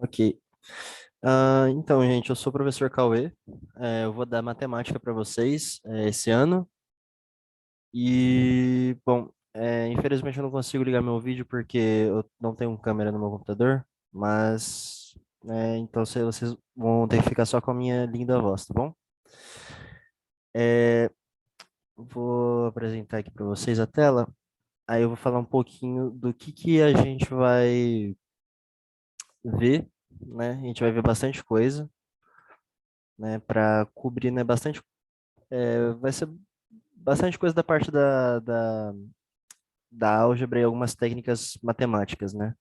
Ok. Então, gente, eu sou o professor Cauê. Eu vou dar matemática para vocês esse ano. E, bom, infelizmente eu não consigo ligar meu vídeo porque eu não tenho câmera no meu computador, mas, então vocês vão ter que ficar só com a minha linda voz, tá bom? É, vou apresentar aqui para vocês a tela. Aí eu vou falar um pouquinho do que a gente vai ver, né? A gente vai ver bastante coisa, né? Para cobrir, né? Vai ser bastante coisa da parte da álgebra e algumas técnicas matemáticas, né?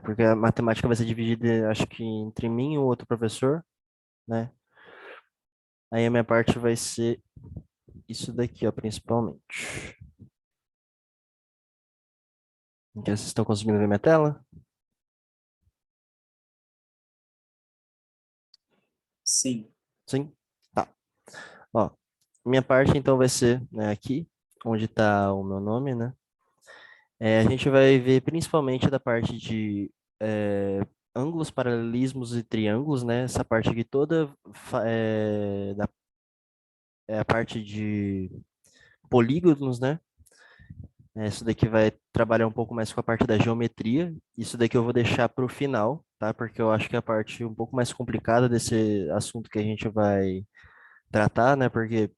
Porque a matemática vai ser dividida, acho que entre mim e o outro professor, né? Aí a minha parte vai ser isso daqui, ó, principalmente. Então, vocês estão conseguindo ver minha tela? Sim. Sim? Tá. Ó, minha parte então vai ser, né, aqui, onde está o meu nome, né? A gente vai ver principalmente da parte de ângulos, paralelismos e triângulos, né? Essa parte aqui toda é a parte de polígonos, né? Isso daqui vai trabalhar um pouco mais com a parte da geometria. Isso daqui eu vou deixar para o final, tá? Porque eu acho que é a parte um pouco mais complicada desse assunto que a gente vai tratar, né? Porque,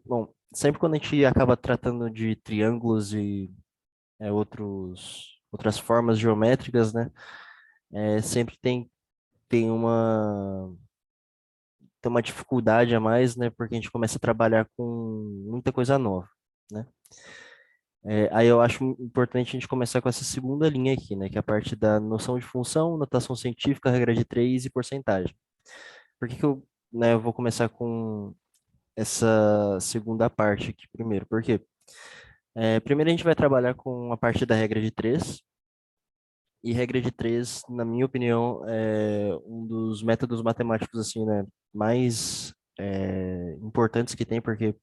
bom, sempre quando a gente acaba tratando de triângulos e outras formas geométricas, né? Sempre tem tem uma dificuldade a mais, né? Porque a gente começa a trabalhar com muita coisa nova, né? Aí eu acho importante a gente começar com essa segunda linha aqui, né? Que é a parte da noção de função, notação científica, regra de três e porcentagem. Por que que eu vou começar com essa segunda parte aqui primeiro? Porque primeiro a gente vai trabalhar com a parte da regra de três. E regra de três, na minha opinião, é um dos métodos matemáticos assim, né, mais importantes que tem, porque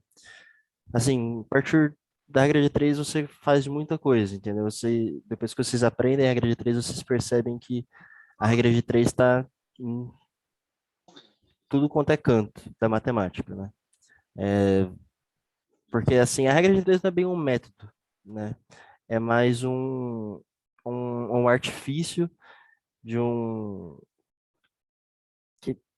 assim, a partir da regra de três você faz muita coisa, entendeu? Depois que vocês aprendem a regra de três, vocês percebem que a regra de três está em tudo quanto é canto da matemática, né? Porque assim, a regra de três não é bem um método, né? É mais um artifício de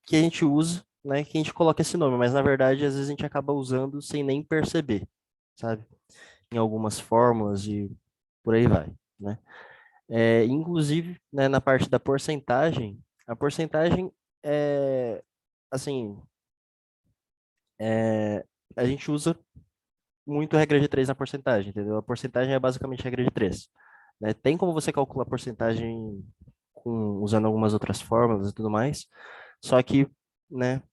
que a gente usa, né? Que a gente coloca esse nome, mas na verdade às vezes a gente acaba usando sem nem perceber, sabe? Em algumas fórmulas e por aí vai, né? Inclusive, né, na parte da porcentagem, a porcentagem é, assim, é, a gente usa muito a regra de três na porcentagem, entendeu? A porcentagem é basicamente a regra de três, né? Tem como você calcular a porcentagem usando algumas outras fórmulas e tudo mais, só que, né,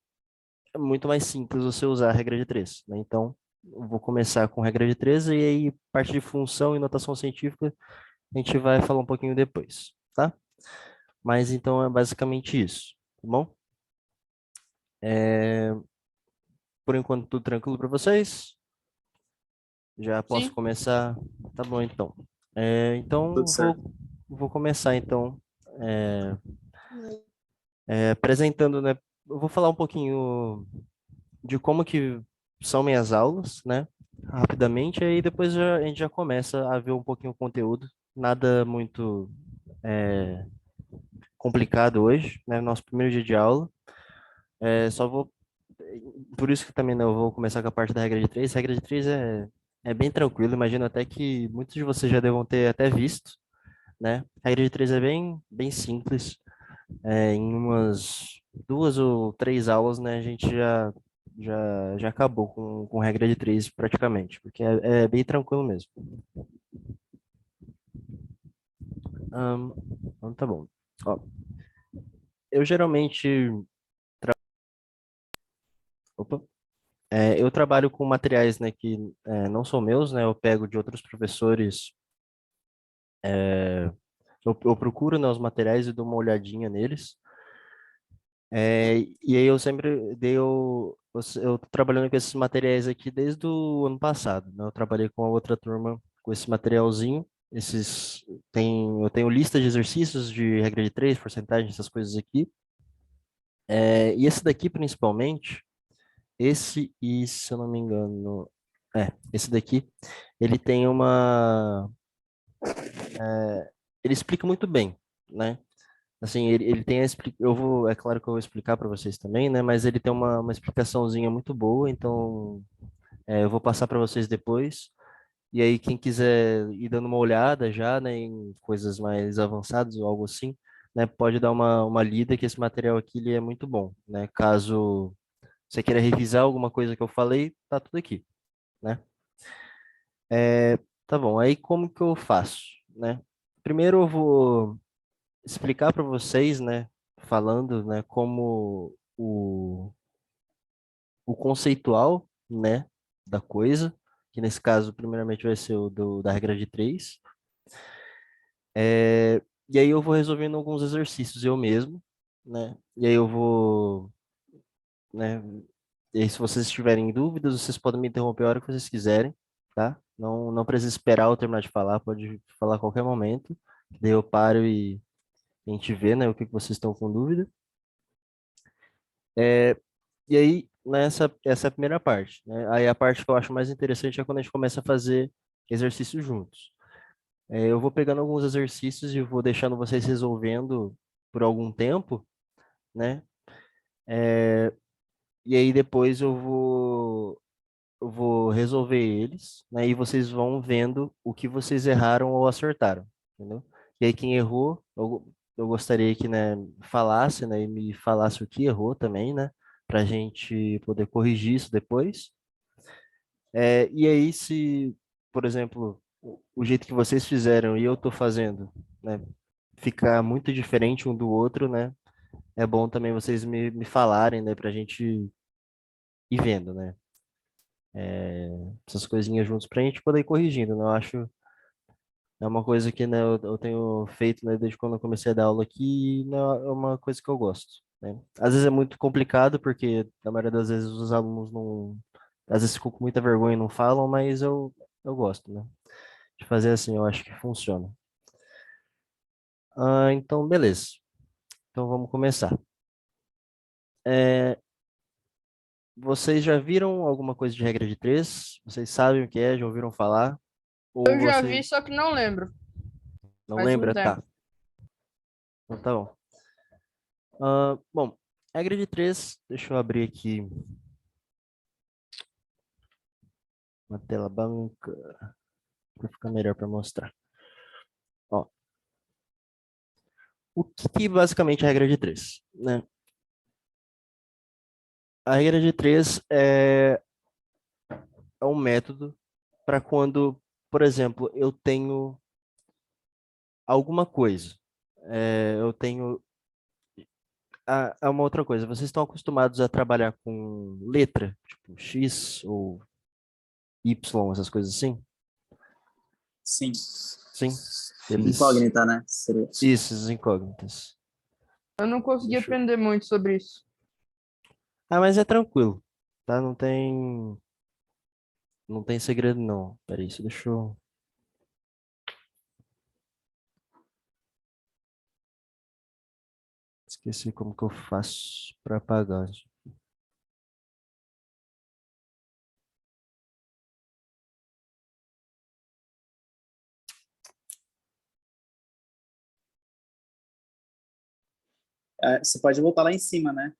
é muito mais simples você usar a regra de três, né? Então, eu vou começar com regra de três e aí parte de função e notação científica a gente vai falar um pouquinho depois, tá? Mas então é basicamente isso, tá bom? É, por enquanto tudo tranquilo para vocês? Já posso Sim, começar? Tá bom então. tudo Então certo. vou começar então é, apresentando, né? Eu vou falar um pouquinho de como que são minhas aulas, né? Rapidamente, aí depois a gente já começa a ver um pouquinho o conteúdo. Nada muito complicado hoje, né? Nosso primeiro dia de aula. Só vou. Por isso que também não vou começar com a parte da regra de três. A regra de três é bem tranquilo. Imagino até que muitos de vocês já devam ter até visto, né? A regra de três é bem simples. Em umas duas ou três aulas, né? A gente já acabou com regra de três praticamente, porque é bem tranquilo mesmo. Ahn, então tá bom. Ó, eu geralmente. Opa. Eu trabalho com materiais, né, que não são meus, né? Eu pego de outros professores. Eu procuro, né, os materiais e dou uma olhadinha neles. E aí eu sempre eu tô trabalhando com esses materiais aqui desde o ano passado, né? Eu trabalhei com a outra turma com esse materialzinho, esses. eu tenho lista de exercícios de regra de três, porcentagem, essas coisas aqui. E esse daqui, principalmente, esse e, se eu não me engano, esse daqui, ele tem ele explica muito bem, né? Assim, ele tem é claro que eu vou explicar para vocês também, né? Mas ele tem uma explicaçãozinha muito boa, então eu vou passar para vocês depois. E aí, quem quiser ir dando uma olhada já, né, em coisas mais avançadas ou algo assim, né, pode dar uma lida, que esse material aqui ele é muito bom, né? Caso você queira revisar alguma coisa que eu falei, tá tudo aqui, né? É, tá bom, aí como que eu faço, né? Primeiro eu vou explicar para vocês, né, falando, né, como o conceitual, né, da coisa, que nesse caso, primeiramente, vai ser da regra de três. E aí eu vou resolvendo alguns exercícios eu mesmo, né? E aí eu vou, né? E aí, se vocês tiverem dúvidas, vocês podem me interromper a hora que vocês quiserem, tá? Não precisa esperar eu terminar de falar, pode falar a qualquer momento. Daí eu paro e a gente vê, né, o que que vocês estão com dúvida. E aí, essa é a primeira parte, né? Aí a parte que eu acho mais interessante é quando a gente começa a fazer exercícios juntos. Eu vou pegando alguns exercícios e vou deixando vocês resolvendo por algum tempo, né? E aí depois eu vou resolver eles, né? E vocês vão vendo o que vocês erraram ou acertaram, entendeu? E aí quem errou, eu gostaria que, né, falasse, né, e me falasse o que errou também, né? Pra gente poder corrigir isso depois. E aí se, por exemplo, o jeito que vocês fizeram e eu tô fazendo, né, ficar muito diferente um do outro, né? É bom também vocês me falarem, né, pra gente ir vendo, né? Essas coisinhas juntos pra gente poder ir corrigindo, né? Eu acho é uma coisa que, né, eu tenho feito, né, desde quando eu comecei a dar aula aqui, e, né, é uma coisa que eu gosto, né? Às vezes é muito complicado, porque na maioria das vezes os alunos não, às vezes ficam com muita vergonha e não falam, mas eu gosto, né? De fazer assim, eu acho que funciona. Então, beleza. Então vamos começar. É, Vocês já viram alguma coisa de regra de três? Vocês sabem o que é? Já ouviram falar? Ou Eu já vi, você só que não lembro. não Faz um lembra? tempo. Tá. Então tá bom. Bom, regra de três, deixa eu abrir aqui uma tela branca para ficar melhor para mostrar. Ó, o que, que basicamente é a regra de três, né? A regra de três é um método para quando, por exemplo, eu tenho alguma coisa. Eu tenho uma outra coisa. Vocês estão acostumados a trabalhar com letra, tipo X ou Y, essas coisas assim? Sim. Sim? Eles. Incógnita, né? Seria. Isso, as incógnitas. Eu não consegui Deixa eu... aprender muito sobre isso. Mas é tranquilo, tá? Não tem segredo, não. Peraí, deixa eu... Esqueci como que eu faço para apagar. Você pode voltar lá em cima, né?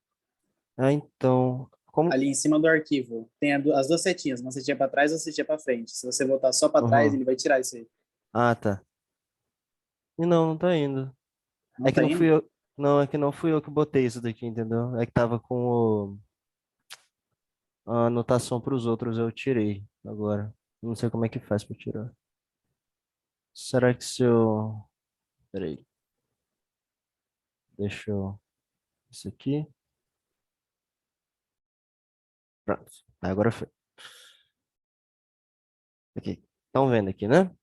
Então, como... Ali em cima do arquivo. Tem as duas setinhas, uma setinha para trás e uma setinha para frente. Se você voltar só para trás, Uhum. ele vai tirar isso aí. Tá. E não tá indo. Não É que tá não fui indo? eu... Não, é que não fui eu que botei isso daqui, entendeu? É que tava com a anotação para os outros, eu tirei agora. Não sei como é que faz para tirar. Será que se eu... Peraí, deixa eu... Isso aqui. Pronto. Agora foi. Aqui. Estão vendo aqui, né?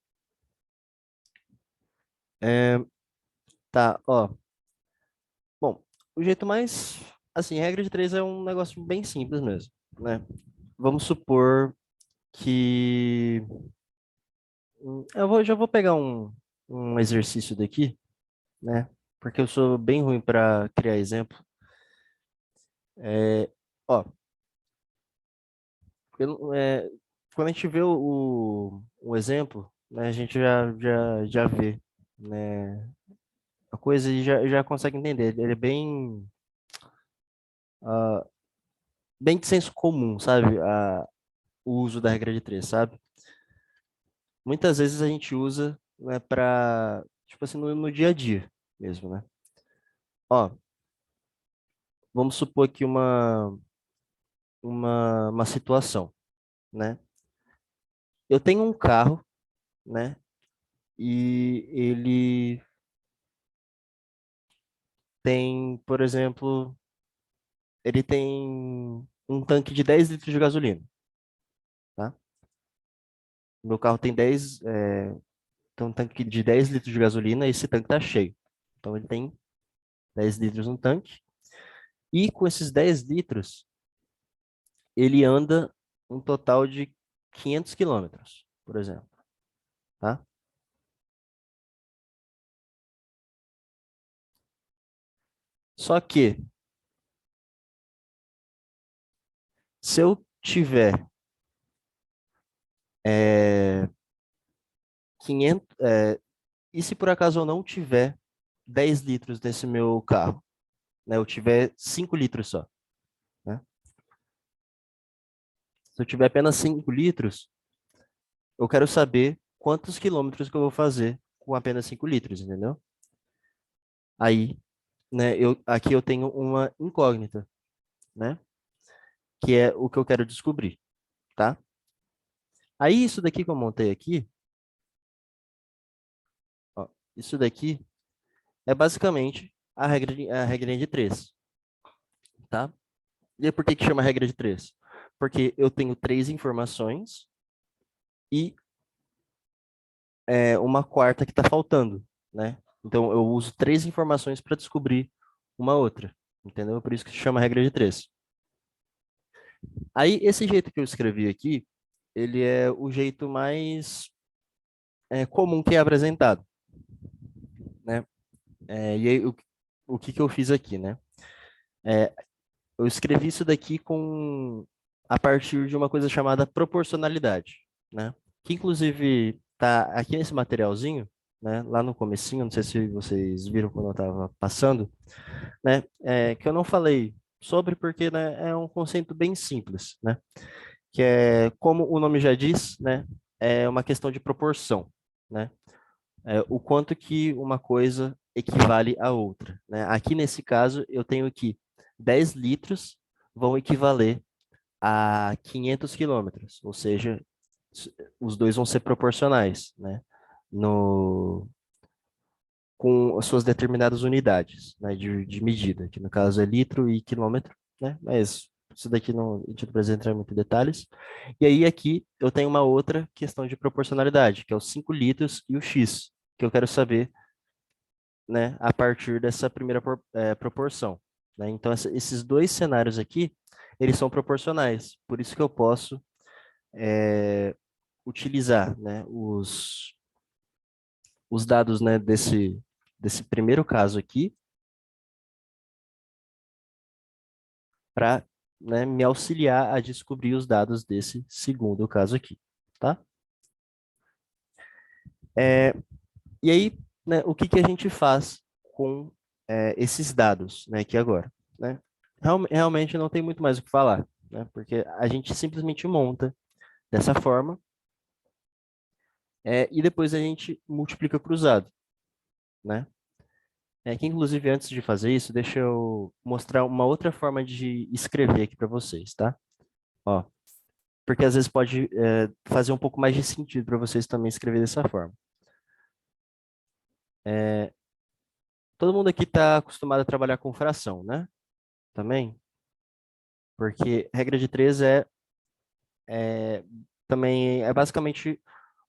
É, tá, ó. Bom, o jeito mais... Assim, regra de três é um negócio bem simples mesmo, né? Vamos supor que... já vou pegar um... um exercício daqui, né? Porque eu sou bem ruim para criar exemplo. Ó, quando a gente vê o exemplo, né, a gente já vê, né, a coisa e já consegue entender. Ele é ah, bem de senso comum, sabe? O uso da regra de três, sabe? Muitas vezes a gente usa, né, para, tipo assim, no dia a dia mesmo, né? Ó, vamos supor aqui uma situação, né? Eu tenho um carro, né? E ele tem, por exemplo, ele tem um tanque de 10 litros de gasolina, tá? Meu carro tem um tanque de 10 litros de gasolina e esse tanque tá cheio. Então ele tem 10 litros no tanque. E com esses 10 litros, ele anda um total de 500 quilômetros, por exemplo, tá? Só que, se eu tiver 500, e se por acaso eu não tiver 10 litros nesse meu carro, né? Eu tiver 5 litros só, né? Se eu tiver apenas 5 litros, eu quero saber quantos quilômetros que eu vou fazer com apenas 5 litros, entendeu? Aí, né, aqui eu tenho uma incógnita, né? Que é o que eu quero descobrir, tá? Aí, isso daqui que eu montei aqui, ó, isso daqui é basicamente a regrinha de três, tá? E por que que chama regra de três? Porque eu tenho três informações e uma quarta que está faltando, né? Então, eu uso três informações para descobrir uma outra, entendeu? Por isso que se chama regra de três. Aí, esse jeito que eu escrevi aqui, ele é o jeito mais comum que é apresentado, né? E aí, o que que eu fiz aqui, né? É, eu escrevi isso daqui a partir de uma coisa chamada proporcionalidade, né? Que inclusive tá aqui nesse materialzinho, né? Lá no comecinho, não sei se vocês viram quando eu estava passando, né? Que eu não falei sobre porque, né, é um conceito bem simples, né? Que é como o nome já diz, né? É uma questão de proporção, né? O quanto que uma coisa equivale à outra, né? Aqui nesse caso eu tenho que 10 litros vão equivaler a 500 quilômetros, ou seja, os dois vão ser proporcionais, né? No, com as suas determinadas unidades, né? De medida, que no caso é litro e quilômetro, né? Mas isso daqui não, a gente não precisa entrar muito em detalhes. E aí aqui eu tenho uma outra questão de proporcionalidade, que é os 5 litros e o X, que eu quero saber, né, a partir dessa primeira proporção, né? Então, esses dois cenários aqui, eles são proporcionais, por isso que eu posso utilizar, né, os dados, né, desse primeiro caso aqui para, né, me auxiliar a descobrir os dados desse segundo caso aqui, tá? E aí, né, o que que a gente faz com esses dados, né, aqui agora, né? Realmente não tem muito mais o que falar, né? Porque a gente simplesmente monta dessa forma e depois a gente multiplica cruzado, né? Que inclusive antes de fazer isso, deixa eu mostrar uma outra forma de escrever aqui para vocês, tá? Ó, porque às vezes pode fazer um pouco mais de sentido para vocês também escrever dessa forma. Todo mundo aqui está acostumado a trabalhar com fração, né? Também? Porque regra de três é também é basicamente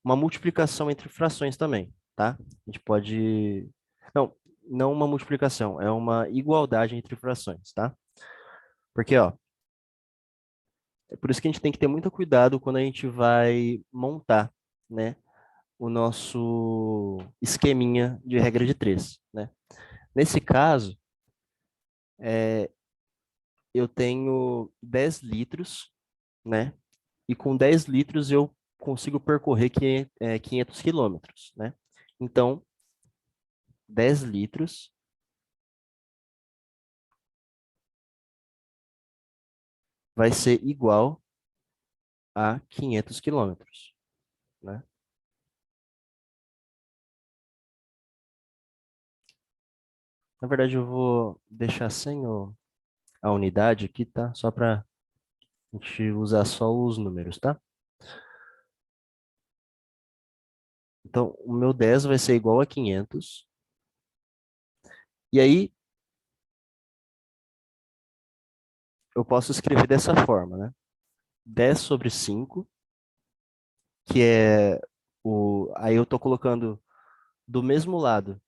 uma multiplicação entre frações também, tá? A gente pode... não uma multiplicação, é uma igualdade entre frações, tá? Porque, ó, é por isso que a gente tem que ter muito cuidado quando a gente vai montar, né, o nosso esqueminha de regra de 3, né? Nesse caso, eu tenho 10 litros, né? E com 10 litros eu consigo percorrer 500 quilômetros, né? Então, 10 litros vai ser igual a 500 quilômetros, né? Na verdade, eu vou deixar sem a unidade aqui, tá? Só para a gente usar só os números, tá? Então, o meu 10 vai ser igual a 500. E aí, eu posso escrever dessa forma, né? 10 sobre 5, que é o... Aí eu estou colocando do mesmo lado,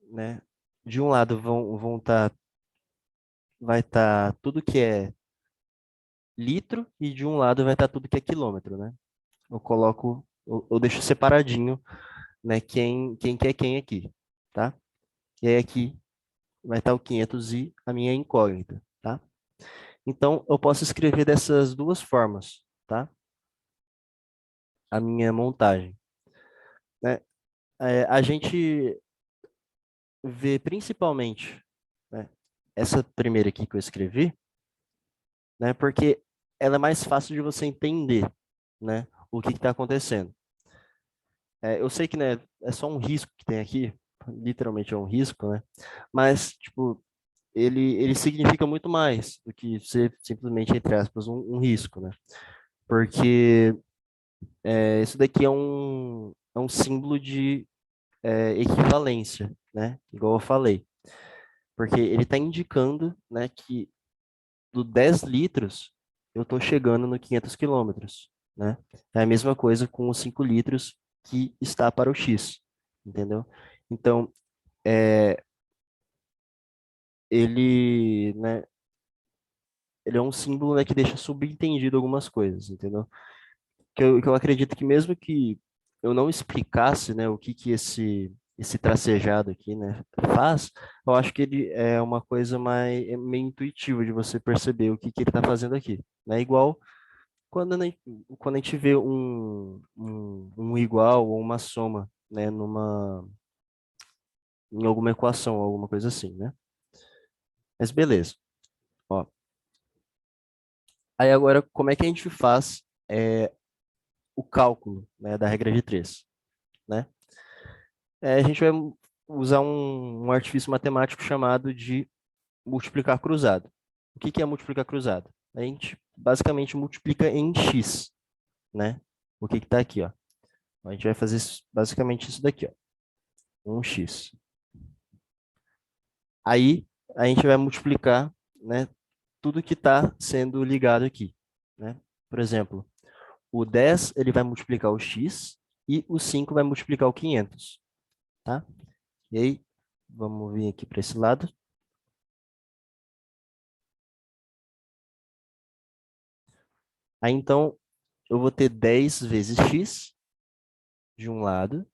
né? De um lado vai estar tudo que é litro e de um lado vai estar tudo que é quilômetro, né? Eu deixo separadinho, né? Quem que é quem aqui, tá? E aí aqui vai estar o 500 e a minha incógnita, tá? Então, eu posso escrever dessas duas formas, tá? A minha montagem, né? A gente vê principalmente, né, essa primeira aqui que eu escrevi, né? Porque ela é mais fácil de você entender, né? O que está acontecendo. Eu sei que, né, é só um risco que tem aqui, literalmente é um risco, né? Mas, tipo, ele significa muito mais do que ser simplesmente, entre aspas, um risco, né? Porque isso daqui é um símbolo de equivalência, né? Igual eu falei. Porque ele está indicando, né, que do 10 litros eu estou chegando no 500 quilômetros, né? É a mesma coisa com os 5 litros que está para o X, entendeu? Então, né, ele é um símbolo, né, que deixa subentendido algumas coisas, entendeu? Que eu acredito que mesmo que eu não explicasse, né, o que esse tracejado aqui, né, faz, eu acho que ele é uma coisa meio intuitiva de você perceber o que ele está fazendo aqui, né? Igual quando a gente vê um igual ou uma soma, né, em alguma equação, alguma coisa assim, né? Mas beleza. Ó, aí agora, como é que a gente faz o cálculo, né, da regra de três, né? A gente vai usar um artifício matemático chamado de multiplicar cruzado. O que é multiplicar cruzado? A gente basicamente multiplica em x, né? O que está aqui, ó. A gente vai fazer basicamente isso daqui, ó. 1x. Aí a gente vai multiplicar, né, tudo que está sendo ligado aqui, né? Por exemplo, o 10 ele vai multiplicar o x e o 5 vai multiplicar o 500, tá? E aí, vamos vir aqui para esse lado. Aí, então, eu vou ter 10 vezes x de um lado,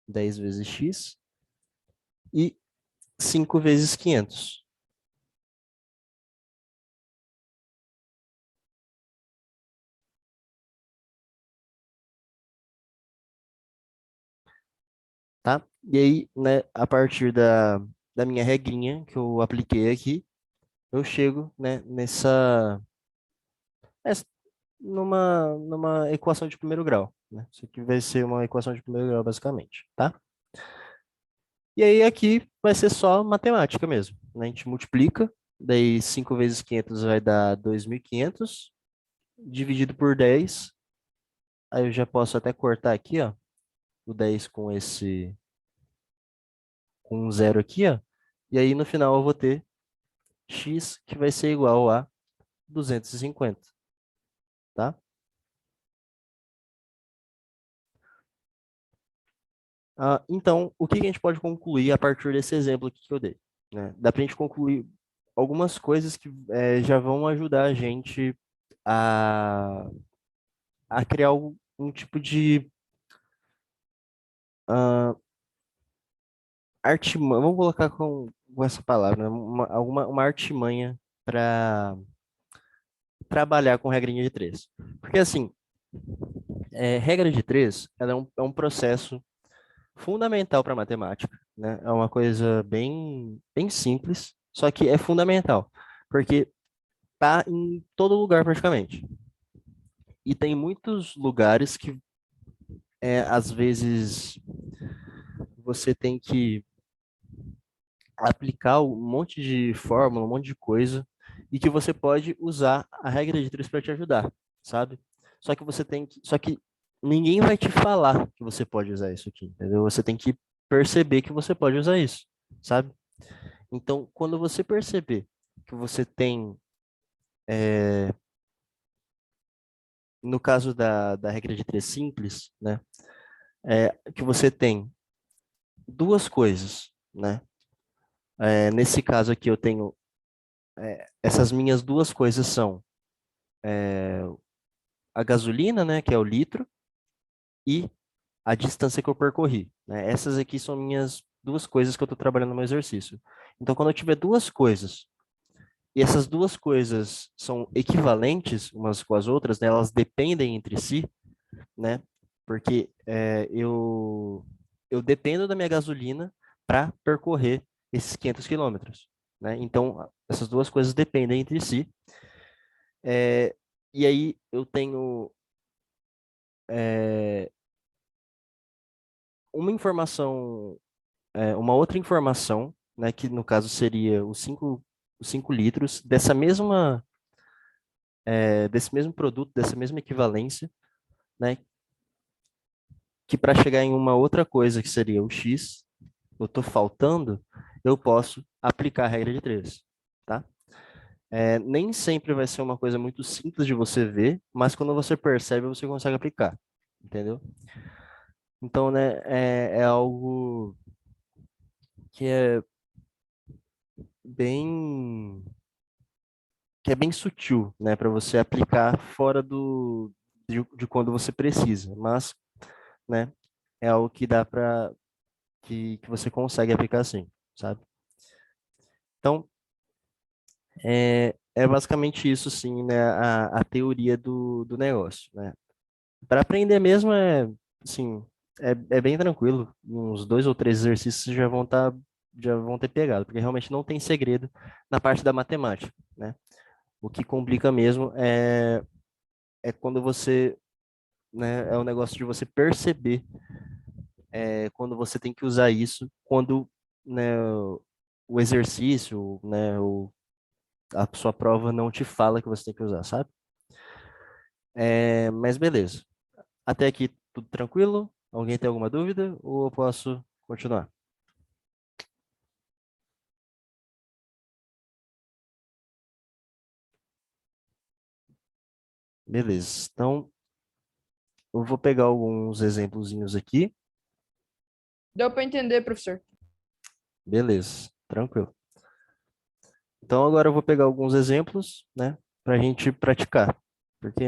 10 vezes x, e 5 vezes 500. Tá? E aí, né, a partir da minha regrinha que eu apliquei aqui, eu chego, né, nessa- numa equação de primeiro grau, né? Isso aqui vai ser uma equação de primeiro grau, basicamente, tá? E aí aqui vai ser só matemática mesmo, né? A gente multiplica, daí 5 vezes 500 vai dar 2.500, dividido por 10, aí eu já posso até cortar aqui, ó, o 10 com um zero aqui, ó, e aí no final eu vou ter x que vai ser igual a 250, tá? Então, o que a gente pode concluir a partir desse exemplo aqui que eu dei, né? Dá para a gente concluir algumas coisas que já vão ajudar a gente a a criar um tipo de ah, artimanha, vamos colocar com essa palavra, né? Uma artimanha para trabalhar com regrinha de três. Porque assim, regra de três, ela é um processo fundamental para matemática, né? É uma coisa bem simples, só que é fundamental, porque tá em todo lugar praticamente. E tem muitos lugares que, às vezes, você tem que aplicar um monte de fórmula, um monte de coisa, e que você pode usar a regra de três para te ajudar, sabe? Só que ninguém vai te falar que você pode usar isso aqui, entendeu? Você tem que perceber que você pode usar isso, sabe? Então, quando você perceber que você tem, no caso da regra de três simples, né? Que você tem duas coisas, né? Nesse caso aqui eu tenho, essas minhas duas coisas são a gasolina, né, que é o litro, e a distância que eu percorri, né? Essas aqui são minhas duas coisas que eu estou trabalhando no meu exercício. Então, quando eu tiver duas coisas, e essas duas coisas são equivalentes umas com as outras, né, elas dependem entre si, né? Porque eu dependo da minha gasolina para percorrer esses 500 quilômetros, né? Então, essas duas coisas dependem entre si. É, e aí eu tenho é, uma informação, uma outra informação, né, que no caso seria os 5 litros desse mesmo produto, dessa mesma equivalência, né, que para chegar em uma outra coisa que seria o X, eu estou faltando, eu posso aplicar a regra de três, tá? Nem sempre vai ser uma coisa muito simples de você ver, mas quando você percebe, você consegue aplicar, entendeu? Então, né, é algo que bem é bem sutil, né, para você aplicar fora de quando você precisa, mas, né, é algo que dá para que você consegue aplicar assim, sabe? Então, é basicamente isso, sim, né, a teoria do negócio, né? Para aprender mesmo assim, é bem tranquilo. Uns 2 ou 3 exercícios já vão ter pegado, porque realmente não tem segredo na parte da matemática, né? O que complica mesmo é quando você, né, é o negócio de você perceber quando você tem que usar isso, quando, né, o exercício, né, a sua prova não te fala que você tem que usar, sabe? Mas beleza. Até aqui tudo tranquilo? Alguém tem alguma dúvida ou eu posso continuar? Beleza. Então, eu vou pegar alguns exemplozinhos aqui. Deu para entender, professor. Beleza, tranquilo. Então, agora eu vou pegar alguns exemplos, né, para a gente praticar. Porque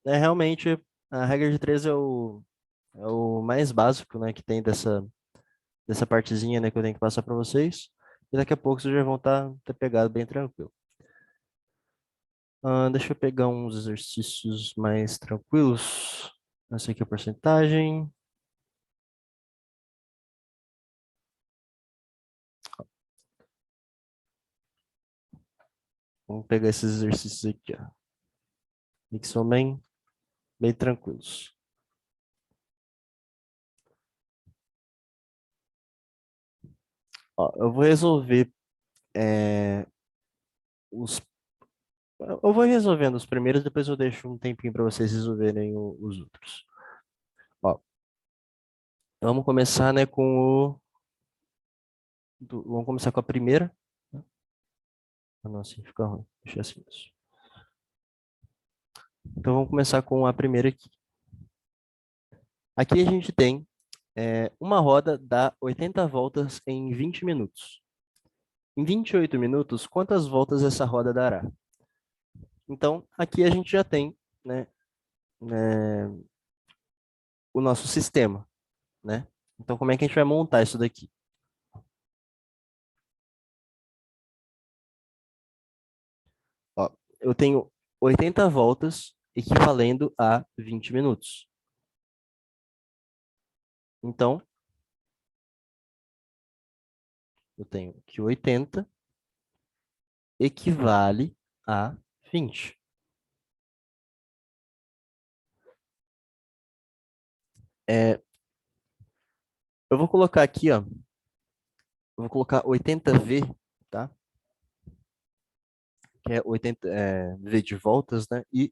realmente a regra de três é o mais básico, né, que tem dessa partezinha, né, que eu tenho que passar para vocês. E daqui a pouco vocês já vão ter pegado bem tranquilo. Deixa eu pegar uns exercícios mais tranquilos. Essa aqui é a porcentagem. Vamos pegar esses exercícios aqui, ó. E que são bem tranquilos. Ó, eu vou resolver é, os. Eu vou resolvendo os primeiros, depois eu deixo um tempinho para vocês resolverem os outros. Ó, vamos começar, né, vamos começar com a primeira. Ah, não, assim fica ruim. Deixa assim mesmo. Então vamos começar com a primeira aqui. Aqui a gente tem uma roda dá 80 voltas em 20 minutos. Em 28 minutos, quantas voltas essa roda dará? Então, aqui a gente já tem, né, o nosso sistema, né? Então, como é que a gente vai montar isso daqui? Ó, eu tenho 80 voltas equivalendo a 20 minutos. Então, eu tenho que 80 equivale a 20. Eu vou colocar aqui, ó, eu vou colocar 80V, tá? Que é 80 V de voltas, né? E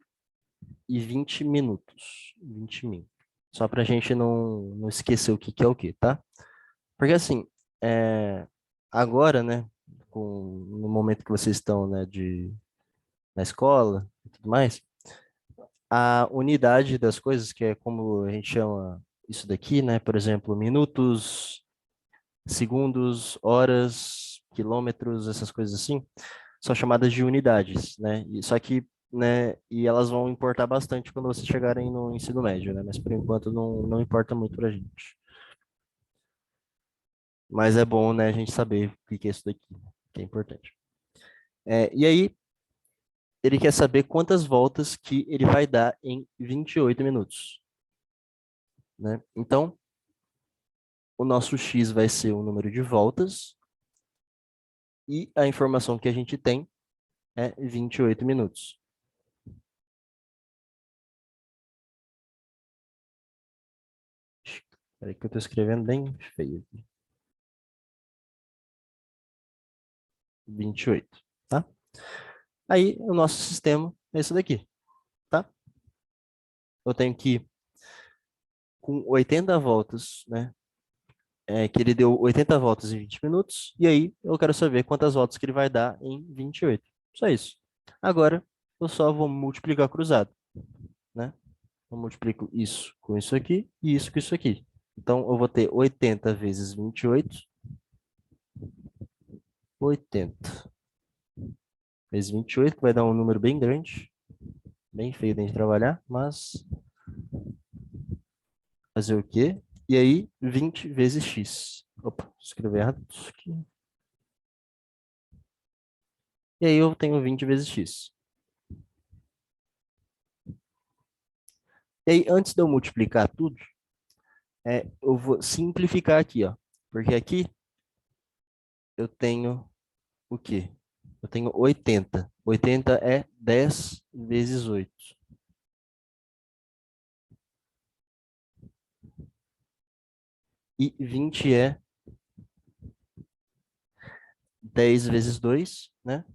20 minutos. 20 min. Só para a gente não esquecer o que, que é o que, tá? Porque assim, agora, né? No momento que vocês estão, né, na escola e tudo mais, a unidade das coisas, que é como a gente chama isso daqui, né? Por exemplo, minutos, segundos, horas, quilômetros, essas coisas assim, são chamadas de unidades, né? Só que, né, e elas vão importar bastante quando vocês chegarem no ensino médio, né? Mas por enquanto não importa muito pra gente. Mas é bom, né, a gente saber o que que é isso daqui, que é importante. E aí, ele quer saber quantas voltas que ele vai dar em 28 minutos, né? Então, o nosso x vai ser o número de voltas e a informação que a gente tem é 28 minutos. Espera aí que eu estou escrevendo bem feio aqui. 28, tá? Aí, o nosso sistema é esse daqui, tá? Eu tenho que, com 80 voltas, né? Que ele deu 80 voltas em 20 minutos, e aí eu quero saber quantas voltas que ele vai dar em 28. Só isso. Agora, eu só vou multiplicar cruzado, né? Eu multiplico isso com isso aqui e isso com isso aqui. Então, eu vou ter 80 vezes 28, 80 vezes 28, que vai dar um número bem grande, bem feio de a gente trabalhar, mas fazer o quê? E aí, 20 vezes x. Opa, escrevi errado isso aqui. E aí eu tenho 20 vezes x. E aí, antes de eu multiplicar tudo, eu vou simplificar aqui, ó. Porque aqui eu tenho o quê? Eu tenho 80. 80 é 10 vezes 8. E 20 é 10 vezes 2, né?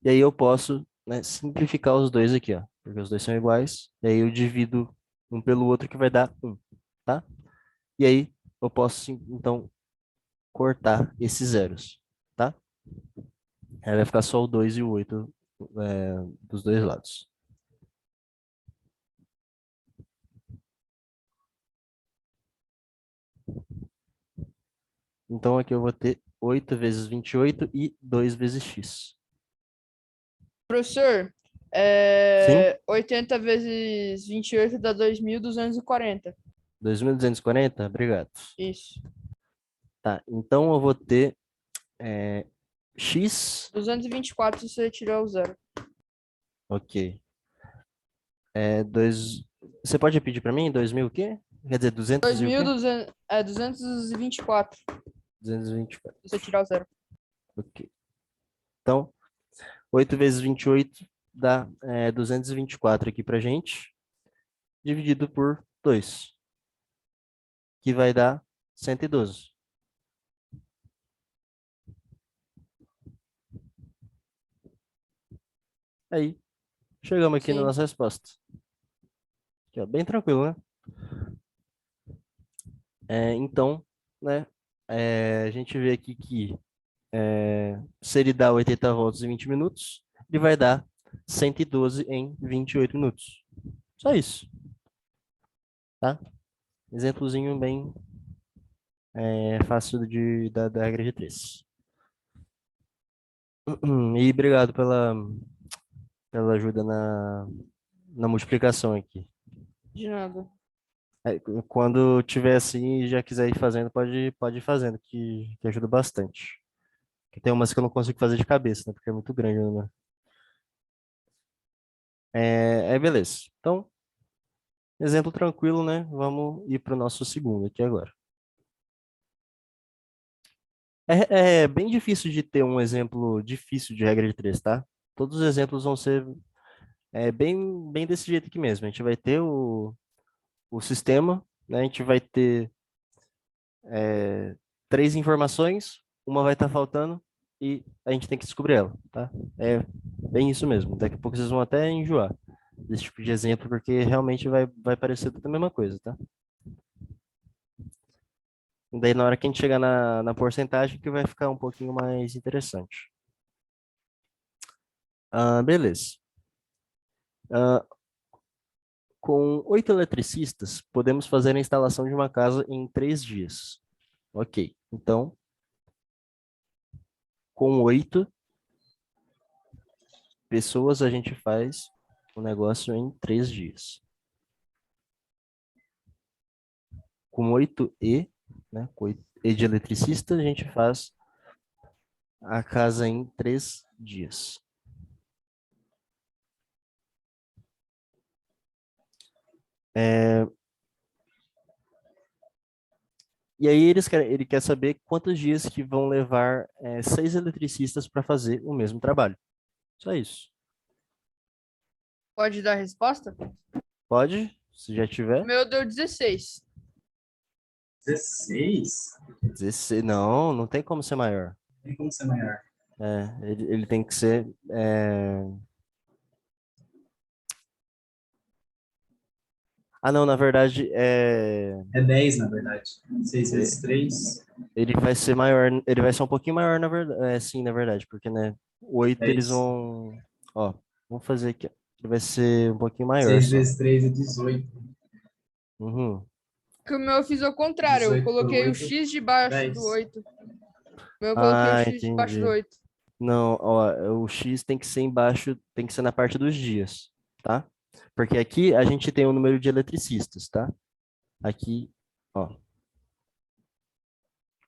E aí eu posso, né, simplificar os dois aqui, ó. Porque os dois são iguais. E aí eu divido um pelo outro que vai dar 1, tá? E aí eu posso, então, cortar esses zeros, tá? Aí vai ficar só o 2 e o 8 dos dois lados. Então aqui eu vou ter 8 vezes 28 e 2 vezes x. Professor, Sim? 80 vezes 28 dá 2.240. 2.240? Obrigado. Isso. Tá, então eu vou ter x, 224 se você tirar o zero. ok. Você pode repetir para mim? 2.000 o quê? Quer dizer, 200 e o quê? 224 224, se você tirar o zero. ok. Então, 8 vezes 28 dá 224 aqui pra gente, dividido por 2, que vai dar 112. Aí, chegamos aqui na Sim. nossa resposta. Aqui, ó, bem tranquilo, né? Então, né, a gente vê aqui que se ele dá 80 voltas em 20 minutos, ele vai dar 112 em 28 minutos. Só isso, tá? Exemplozinho bem fácil da regra de 3. E obrigado pela ajuda na multiplicação aqui. De nada. Aí, quando tiver assim e já quiser ir fazendo, pode ir fazendo, que ajuda bastante. Que tem umas que eu não consigo fazer de cabeça, né? Porque é muito grande, né? Beleza. Então, exemplo tranquilo, né? Vamos ir para o nosso segundo aqui agora. É bem difícil de ter um exemplo difícil de regra de três, tá? Todos os exemplos vão ser bem desse jeito aqui mesmo. A gente vai ter o sistema, né? A gente vai ter três informações, uma vai estar faltando e a gente tem que descobrir ela, tá? É bem isso mesmo. Daqui a pouco vocês vão até enjoar desse tipo de exemplo, porque realmente vai parecer tudo a mesma coisa, tá? E daí, na hora que a gente chegar na porcentagem, que vai ficar um pouquinho mais interessante. Beleza. Ah, com 8 eletricistas, podemos fazer a instalação de uma casa em 3 dias. Ok. Então, com 8 pessoas, a gente faz o negócio em 3 dias. Com 8 né? Com 8 de eletricista, a gente faz a casa em 3 dias. E aí ele quer saber quantos dias que vão levar 6 eletricistas para fazer o mesmo trabalho. Só isso. Pode dar a resposta? Pode, se já O tiver. meu deu 16. 16? 16, não tem como ser maior. Tem como ser maior. Ele tem que ser. Ah, não, na verdade, É 10, na verdade. 6 vezes 3, ele vai ser maior, ele vai ser um pouquinho maior, na verdade. Sim, na verdade, porque, né, 8 eles 10. vão. Ó, vamos fazer aqui. Ó. Ele vai ser um pouquinho maior 6 só. vezes 3 é 18. Uhum. Que o meu eu fiz ao contrário. Eu 18 por coloquei o 8, X debaixo do 10. 8. O meu eu coloquei o Ah, X debaixo do entendi. 8. Não, ó, o X tem que ser embaixo, tem que ser na parte dos dias, tá? Porque aqui a gente tem o número de eletricistas, tá? Aqui, ó,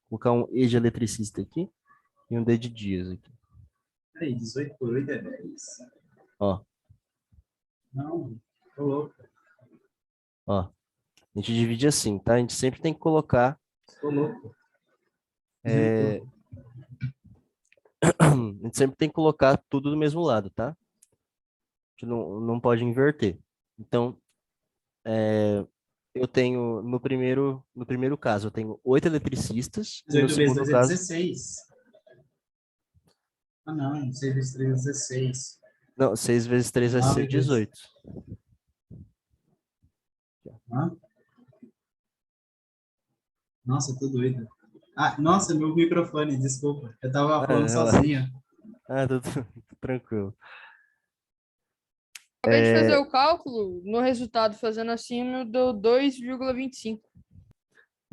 vou colocar um E de eletricista aqui e um D de dias aqui, Peraí, 18 por 8 é 10? ó, Não, tô louco. ó. A gente divide assim, tá? A gente sempre tem que colocar, Tô louco. 18. é, a gente sempre tem que colocar tudo do mesmo lado, tá? A gente não pode inverter. Então, eu tenho, no primeiro caso, eu tenho 8 eletricistas, e no 18 vezes segundo 2 é caso, 16. Ah, não. 6 vezes 3 é 16. não, 6 vezes 3 vai ser 9 vezes. 18. Hã? Nossa, tô doido. Ah, nossa, meu microfone, desculpa. Eu tava falando Relaxa. sozinho. Tudo tranquilo. Acabei de fazer o cálculo. No resultado, fazendo assim, o meu deu 2,25.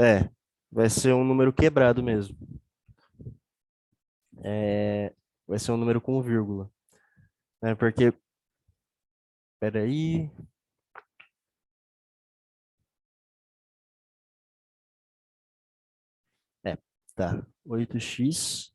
É, vai ser um número quebrado mesmo. É, vai ser um número com vírgula. Né? Porque, peraí. É, tá. 8x.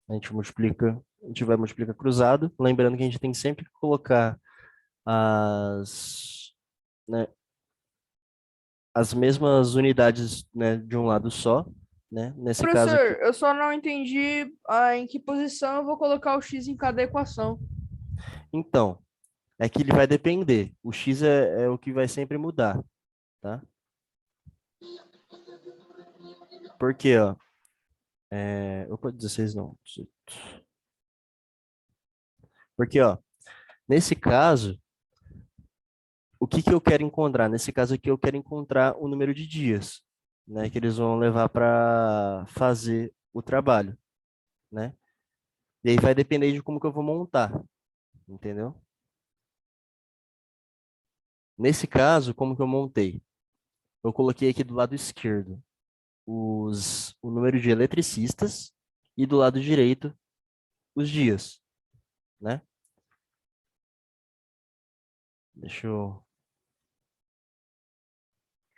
A gente vai multiplicar cruzado. Lembrando que a gente tem sempre que colocar as, né, as mesmas unidades, né, de um lado só, né? Nesse caso Professor, aqui. eu só não entendi em que posição eu vou colocar o X em cada equação. Então, é que ele vai depender. O x é o que vai sempre mudar, tá? Porque, ó, opa, 16 não. 18. Porque, ó, nesse caso, o que que eu quero encontrar? Nesse caso aqui, eu quero encontrar o número de dias, né, que eles vão levar para fazer o trabalho, né? E aí vai depender de como que eu vou montar, entendeu? Nesse caso, como que eu montei? Eu coloquei aqui do lado esquerdo o número de eletricistas e do lado direito os dias, né? Deixa eu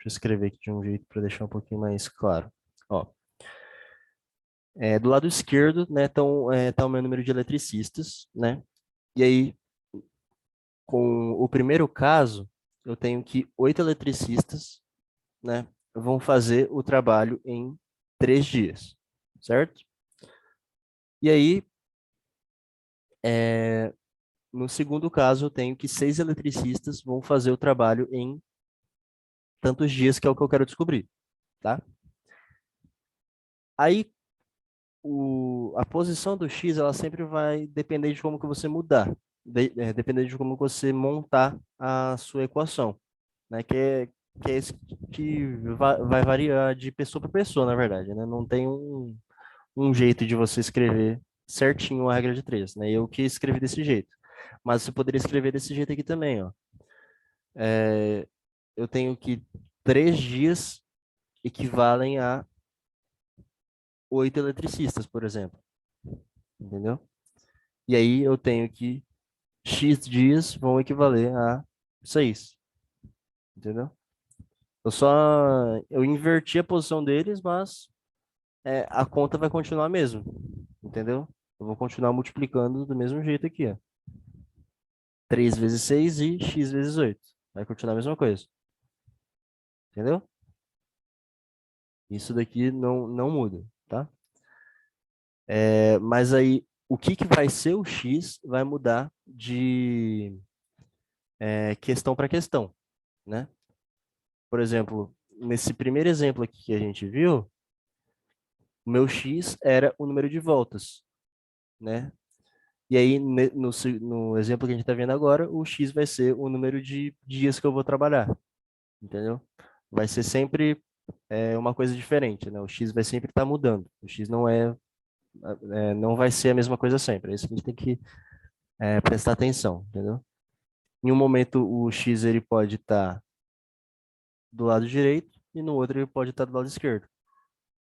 escrever aqui de um jeito para deixar um pouquinho mais claro. Ó, do lado esquerdo, né, tá o meu número de eletricistas, né? E aí, com o primeiro caso, eu tenho que 8 eletricistas, né, vão fazer o trabalho em 3 dias, certo? E aí, no segundo caso, eu tenho que 6 eletricistas vão fazer o trabalho em tantos dias, que é o que eu quero descobrir, tá? Aí, a posição do X, ela sempre vai depender de como que você mudar, depender de como você montar a sua equação, né? Que é isso que vai variar de pessoa para pessoa, na verdade, né? Não tem um jeito de você escrever certinho a regra de três, né? Eu que escrevi desse jeito. Mas você poderia escrever desse jeito aqui também, ó. Eu tenho que 3 dias equivalem a 8 eletricistas, por exemplo. Entendeu? E aí eu tenho que X dias vão equivaler a 6. Entendeu? Eu inverti a posição deles, mas a conta vai continuar a mesma. Entendeu? Eu vou continuar multiplicando do mesmo jeito aqui, ó. 3 vezes 6 e x vezes 8. Vai continuar a mesma coisa. Entendeu? Isso daqui não muda, tá? Mas aí, o que vai ser o x vai mudar de questão para questão, né? Por exemplo, nesse primeiro exemplo aqui que a gente viu, o meu x era o número de voltas, né? E aí, no exemplo que a gente está vendo agora, o x vai ser o número de dias que eu vou trabalhar, entendeu? Vai ser sempre uma coisa diferente, né? O x vai sempre estar mudando. O x não vai ser a mesma coisa sempre. É isso que a gente tem que prestar atenção, entendeu? Em um momento, o x ele pode estar do lado direito e no outro ele pode estar do lado esquerdo.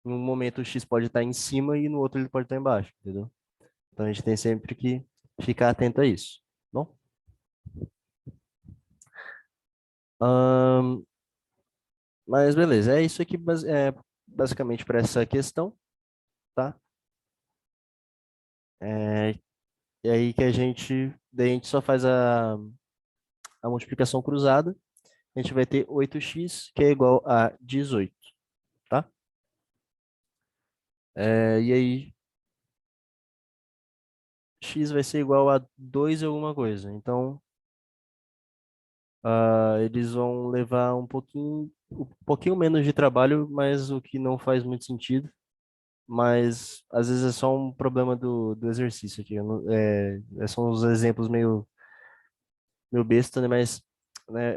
Em um momento, o x pode estar em cima e no outro ele pode estar embaixo, entendeu? Então, a gente tem sempre que ficar atento a isso, tá bom? Ahn, mas beleza, é isso aqui basicamente para essa questão, tá? É, e aí que daí a gente só faz a multiplicação cruzada, a gente vai ter 8x, que é igual a 18, tá? E aí, x vai ser igual a 2 e alguma coisa. Então, eles vão levar um pouquinho menos de trabalho, mas o que não faz muito sentido. Mas às vezes é só um problema do exercício aqui. São uns exemplos meio besta, né? Mas né,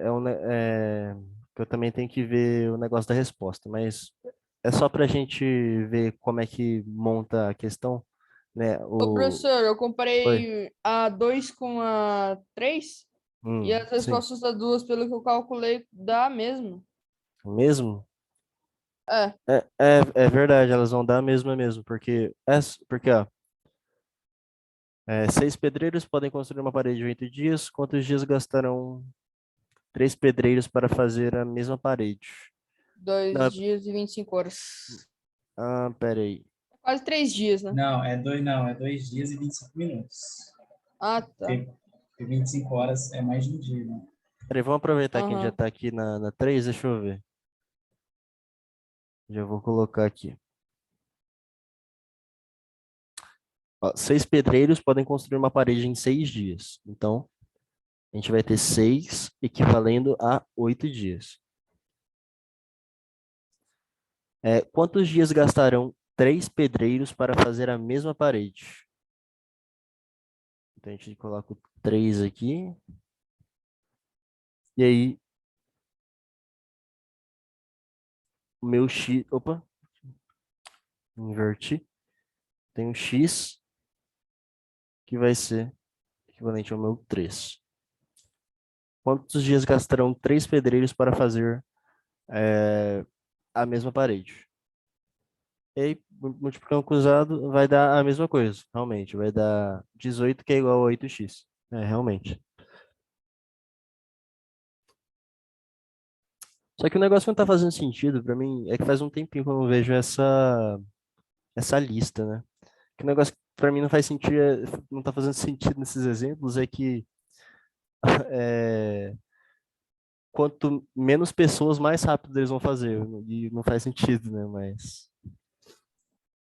que eu também tenho que ver o negócio da resposta. Mas é só para a gente ver como é que monta a questão, né? Ô, professor, eu Oi. comparei a 2 com a 3 e as Sim. respostas das duas, pelo que eu calculei, dá mesmo. Mesmo? É, É verdade, elas vão dar a mesma mesmo, porque ó, 6 pedreiros podem construir uma parede em 8 dias. Quantos dias gastarão 3 pedreiros para fazer a mesma parede? dois Não, dias e 25 horas. peraí. Quase 3 dias, né? Não, é 2 dias e 25 minutos. Ah, tá. Porque 25 horas é mais de um dia, né? Peraí, vamos aproveitar que a gente já Aham. está aqui na 3, deixa eu ver. Já vou colocar aqui. Ó, 6 pedreiros podem construir uma parede em 6 dias. Então, a gente vai ter 6 equivalendo a 8 dias. Quantos dias gastarão 3 pedreiros para fazer a mesma parede? Então, a gente coloca o 3 aqui. E aí, o meu x... Opa, inverti. Tem um x que vai ser equivalente ao meu 3. quantos dias gastarão 3 pedreiros para fazer a mesma parede? E aí, multiplicando cruzado, vai dar a mesma coisa, realmente. Vai dar 18, que é igual a 8x. É, realmente. Só que o negócio não tá fazendo sentido pra mim, é que faz um tempinho que eu não vejo essa lista, né? Que o negócio que pra mim não faz sentido, não tá fazendo sentido nesses exemplos é que é, quanto menos pessoas, mais rápido eles vão fazer. E não faz sentido, né? Mas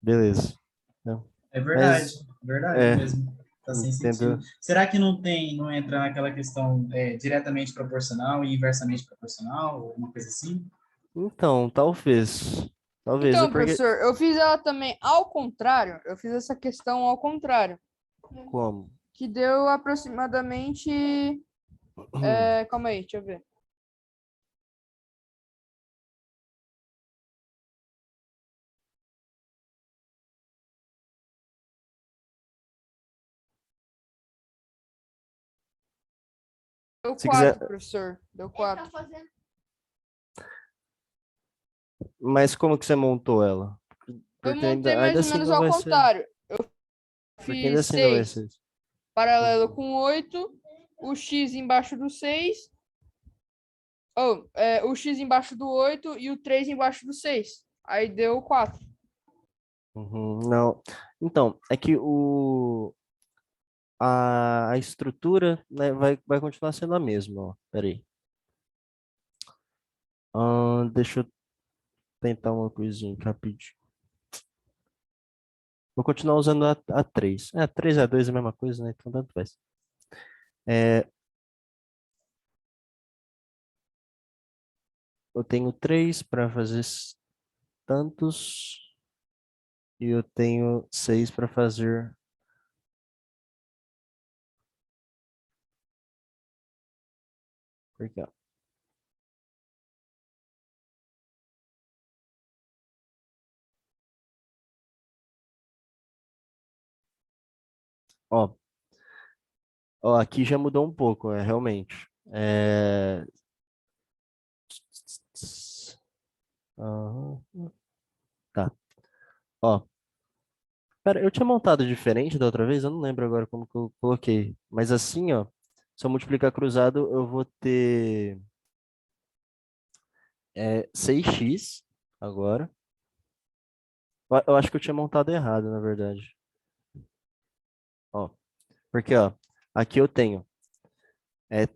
beleza. Não. É Mas verdade é, mesmo. Tá sem sentido. entendo. Será que não entra naquela questão diretamente proporcional e inversamente proporcional, ou uma coisa assim? Então, talvez. Talvez, é Então, porque. professor, eu fiz ela também ao contrário. Eu fiz essa questão ao contrário, Como? que deu aproximadamente. Calma aí, deixa eu ver. Deu Se quiser. 4, professor. Deu 4. Mas como que você montou ela? Eu Porque montei ainda mais ou assim menos não ao vai ser. contrário. Porque ainda Fiz assim não vai 6 ser. paralelo Uhum. com 8, o x embaixo do 6, o x embaixo do 8 e o 3 embaixo do 6. Aí deu 4. Uhum, não. Então, é que a estrutura, né, vai continuar sendo a mesma, ó. Peraí. Deixa eu tentar uma coisinha aqui rapidinho. Vou continuar usando a 3. É, a 3 e a 2 é a mesma coisa, né? Então tanto faz. É, eu tenho 3 para fazer tantos e eu tenho 6 para fazer. Porque, ó, ó, aqui já mudou um pouco, realmente. Aham, tá. Ó, pera, eu tinha montado diferente da outra vez, eu não lembro agora como que eu coloquei. Mas assim, ó, se eu multiplicar cruzado, eu vou ter 6x agora. Eu acho que eu tinha montado errado, na verdade. Ó, porque, ó, aqui eu tenho é,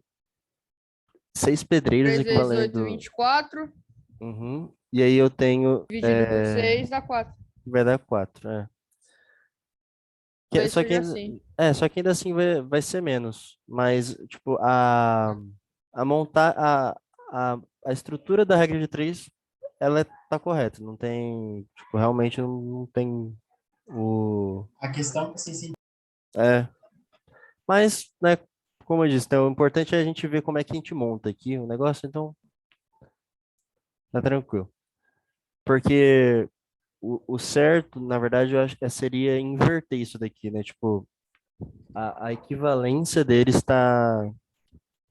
6 pedreiros 3 vezes 8, equivalendo. 24. Uhum, e aí eu tenho. Dividido por 6 dá 4. Vai dar 4. Talvez Só que, seja assim. só que ainda assim vai ser menos. Mas, tipo, a montar a estrutura da regra de 3 ela tá correta. Não tem, tipo, realmente não tem o. A questão é sem É. Mas, né, como eu disse, né, o importante é a gente ver como é que a gente monta aqui o negócio, então tá tranquilo. Porque o certo, na verdade, eu acho que seria inverter isso daqui, né? Tipo, a equivalência deles tá,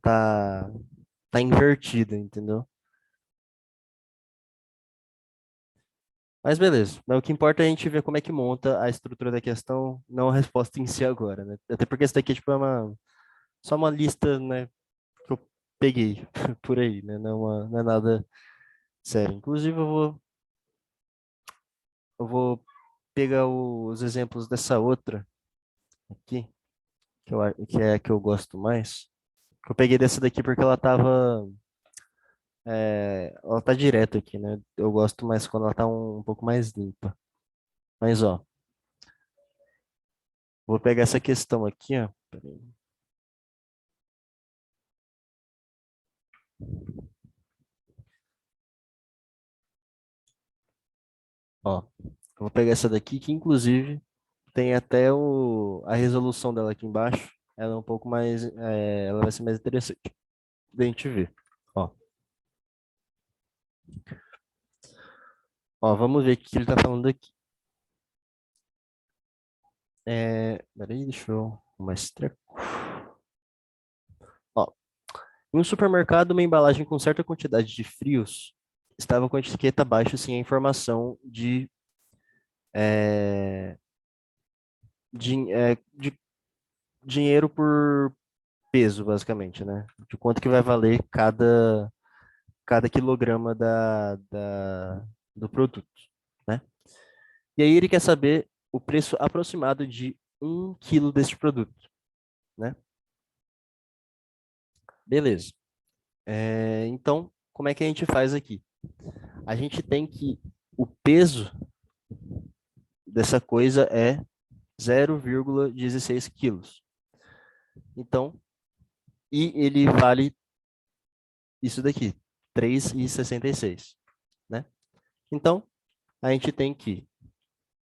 tá invertida, entendeu? Mas beleza. Mas o que importa é a gente ver como é que monta a estrutura da questão, não a resposta em si agora, né? Até porque isso daqui tipo, só uma lista, né, que eu peguei por aí, né? Não é nada sério. Inclusive, eu vou pegar os exemplos dessa outra aqui, que é a que eu gosto mais. Eu peguei dessa daqui porque ela tá direto aqui, né? Eu gosto mais quando ela tá um pouco mais limpa. Mas, ó, vou pegar essa questão aqui, ó. Peraí. Ó, eu vou pegar essa daqui, que inclusive tem até a resolução dela aqui embaixo. Ela é um pouco mais, ela vai ser mais interessante da gente ver. Ó, vamos ver o que ele tá falando aqui. Peraí, deixa eu mais treco. Ó, Em um supermercado, uma embalagem com certa quantidade de frios estava com a etiqueta abaixo sem a informação é, de dinheiro por peso, basicamente, né? De quanto que vai valer cada quilograma do produto, né? E aí ele quer saber o preço aproximado de 1 quilo deste produto, né? Beleza. Então, como é que a gente faz aqui? A gente tem que o peso dessa coisa é 0,16 quilos. Então, e ele vale isso daqui, 3,66, né? Então, a gente tem que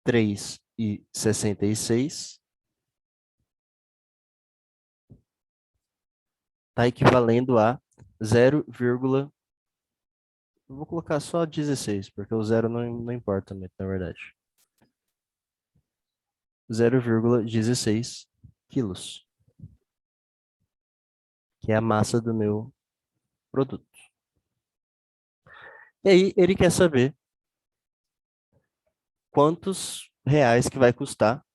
3,66 está equivalendo a 0, eu vou colocar só 16, porque o zero não importa muito, na verdade. 0,16 quilos, que é a massa do meu produto. E aí ele quer saber quantos reais que vai custar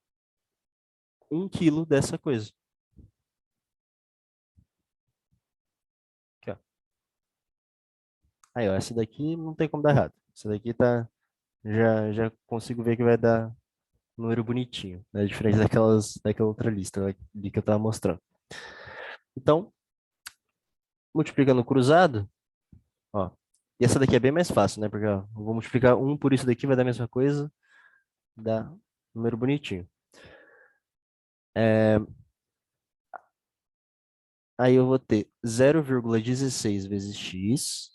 1 quilo dessa coisa. Aqui, ó. Aí, ó, essa daqui não tem como dar errado. Essa daqui tá, já consigo ver que vai dar um número bonitinho, né? Diferente daquela outra lista ali que eu estava mostrando. Então, multiplicando cruzado, ó. E essa daqui é bem mais fácil, né? Porque ó, eu vou multiplicar 1 por isso daqui, vai dar a mesma coisa, dá um número bonitinho. Aí eu vou ter 0,16 vezes x.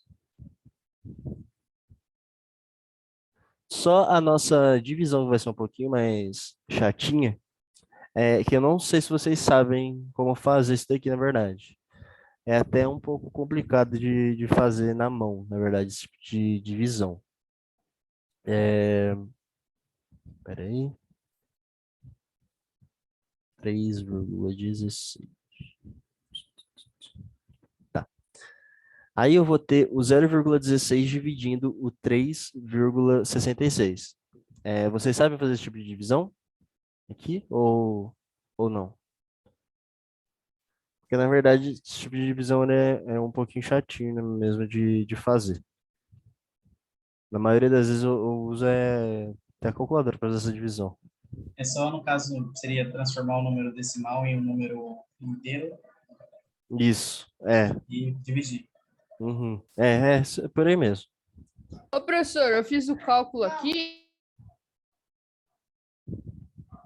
Só a nossa divisão vai ser um pouquinho mais chatinha, que eu não sei se vocês sabem como fazer isso daqui, na verdade. É até um pouco complicado de fazer na mão, na verdade, esse tipo de divisão. Peraí. 3,16. Tá. Aí eu vou ter o 0,16 dividindo o 3,66. Vocês sabem fazer esse tipo de divisão aqui ou não? Porque, na verdade, esse tipo de divisão né, é um pouquinho chatinho né, mesmo de fazer. Na maioria das vezes eu uso até a calculadora para fazer essa divisão. É só, no caso, seria transformar o número decimal em um número inteiro Isso, e dividir. Uhum. É por aí mesmo. Ô, professor, eu fiz o cálculo aqui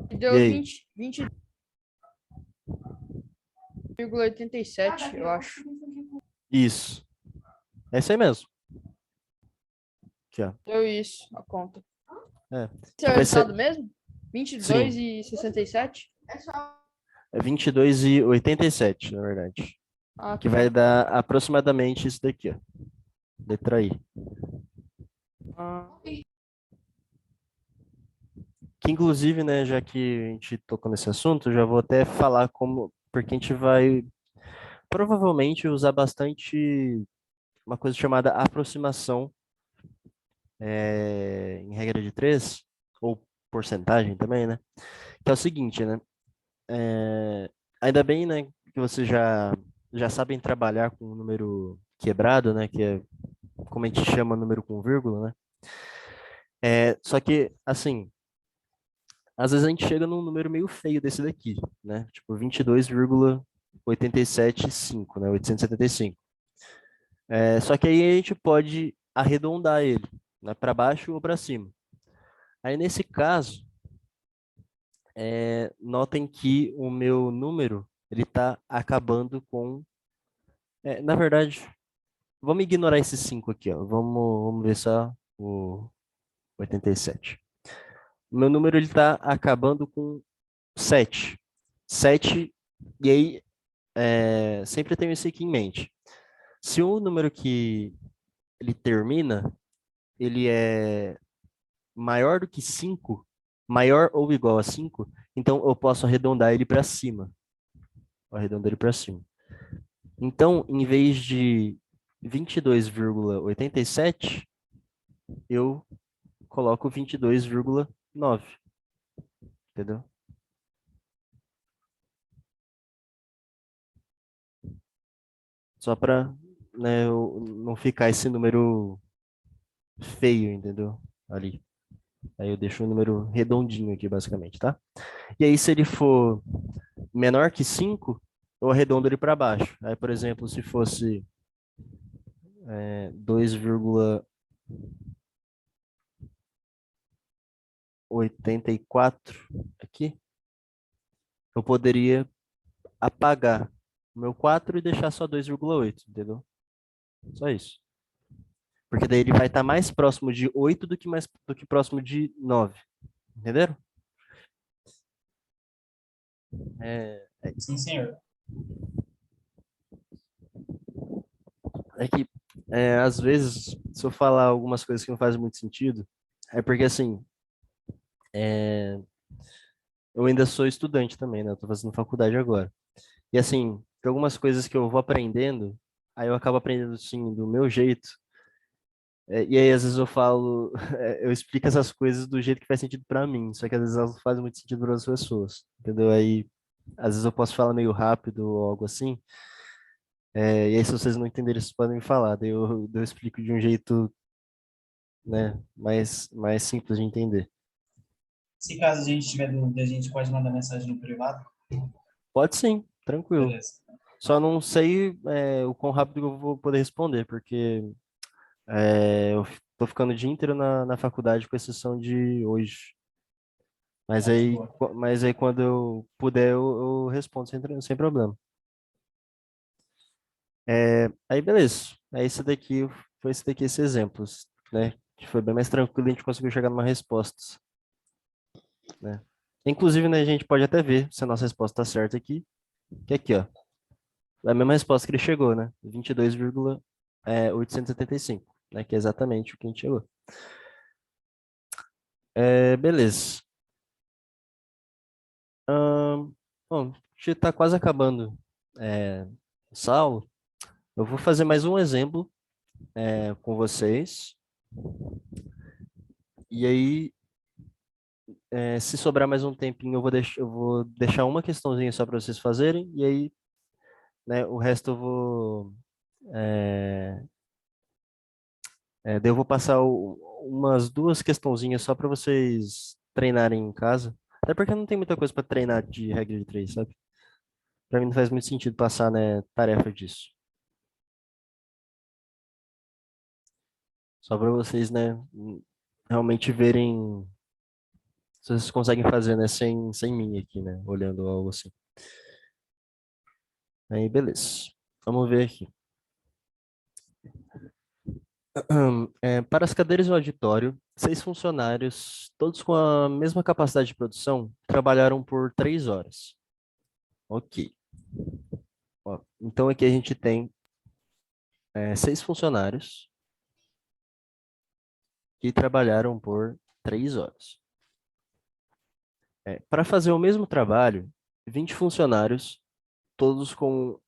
e E deu aí? 20,87, eu acho. Isso. É isso aí mesmo. Aqui, ó. Deu isso, a conta. Esse é Que o vai ser, resultado mesmo? sim, 22,67? é 22,87, na verdade. Ah, Que vai tá. dar aproximadamente isso daqui, ó. Letra I. Ah, Que inclusive, né, já que a gente tocou nesse assunto, já vou até falar como, porque a gente vai provavelmente usar bastante uma coisa chamada aproximação em regra de três, ou porcentagem também, né? Que é o seguinte, né? Ainda bem, né, que vocês já sabem trabalhar com um número quebrado, né? Que é como a gente chama número com vírgula, né? Só que, assim, às vezes a gente chega num número meio feio desse daqui, né? Tipo 22,875, né? 875. Só que aí a gente pode arredondar ele, né? Para baixo ou para cima. Aí nesse caso, notem que o meu número ele está acabando com. Na verdade, vamos ignorar esses 5 aqui, ó. Vamos ver só o 87. O meu número ele está acabando com 7. 7, e aí sempre tenho isso aqui em mente. Se o número que ele termina, ele é maior do que 5, maior ou igual a 5, então eu posso arredondar ele para cima. Vou arredondar ele para cima. Então, em vez de 22,87, eu coloco 22,9, entendeu? Só para, né, não ficar esse número feio, entendeu? Ali. Aí eu deixo um número redondinho aqui, basicamente, tá? E aí, se ele for menor que 5, eu arredondo ele para baixo. Aí, por exemplo, se fosse 2,84 aqui, eu poderia apagar o meu 4 e deixar só 2,8, entendeu? Só isso. Porque daí ele vai estar mais próximo de 8 do que próximo de 9. Entenderam? É, Sim, senhor. é que, às vezes, se eu falar algumas coisas que não fazem muito sentido, é porque, assim, é, eu ainda sou estudante também, né? Eu tô fazendo faculdade agora. E, assim, tem algumas coisas que eu vou aprendendo, aí eu acabo aprendendo, assim, do meu jeito. E aí, às vezes, eu falo, eu explico essas coisas do jeito que faz sentido pra mim, só que às vezes elas não fazem muito sentido para as pessoas, entendeu? Aí, às vezes eu posso falar meio rápido ou algo assim, e aí se vocês não entenderem, vocês podem me falar, daí eu explico de um jeito, né, mais simples de entender. Se caso a gente tiver dúvida, a gente pode mandar mensagem no privado. Pode sim, tranquilo. Beleza. Só não sei, o quão rápido eu vou poder responder, porque eu tô ficando o dia inteiro na faculdade, com exceção de hoje. Mas Ah, de aí, boa. mas aí quando eu puder, eu respondo sem problema. Aí beleza. Foi esse daqui esse exemplo, né? Que foi bem mais tranquilo, a gente conseguiu chegar numa resposta, né? Inclusive, né, a gente pode até ver se a nossa resposta está certa aqui. Que é aqui, ó. É a mesma resposta que ele chegou, né? 22,875, né? Que é exatamente o que a gente chegou. Beleza. Bom, a gente está quase acabando essa aula. Eu vou fazer mais um exemplo com vocês. E aí, se sobrar mais um tempinho, eu vou deixar uma questãozinha só para vocês fazerem. E aí, né, o resto eu vou. Daí eu vou passar umas duas questãozinhas só para vocês treinarem em casa. Até porque não tem muita coisa para treinar de regra de três, sabe? Para mim não faz muito sentido passar, né, tarefa disso. Só para vocês, né, realmente verem se vocês conseguem fazer, né, sem mim aqui, né, olhando algo assim. Aí, beleza. Vamos ver aqui. Para as cadeiras do auditório, 6 funcionários, todos com a mesma capacidade de produção, trabalharam por 3 horas. Ok. Ó, então aqui a gente tem 6 funcionários que trabalharam por 3 horas. Para fazer o mesmo trabalho, 20 funcionários, todos com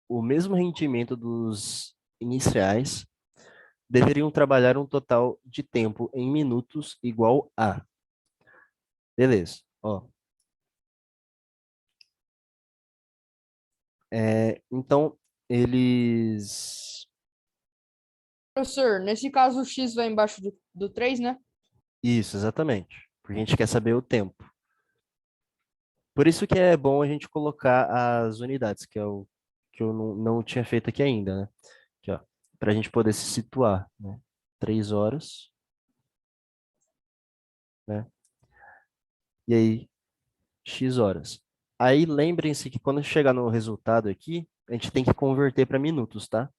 o mesmo rendimento dos iniciais, deveriam trabalhar um total de tempo em minutos igual a. Beleza. Ó, então, eles. Professor, nesse caso o X vai embaixo do 3, né? Isso, exatamente. Porque a gente quer saber o tempo. Por isso que é bom a gente colocar as unidades, que é o que eu não tinha feito aqui ainda, né? Aqui, ó, para a gente poder se situar, né? 3 horas, né? E aí, X horas. Aí lembrem-se que quando chegar no resultado aqui, a gente tem que converter para minutos, tá?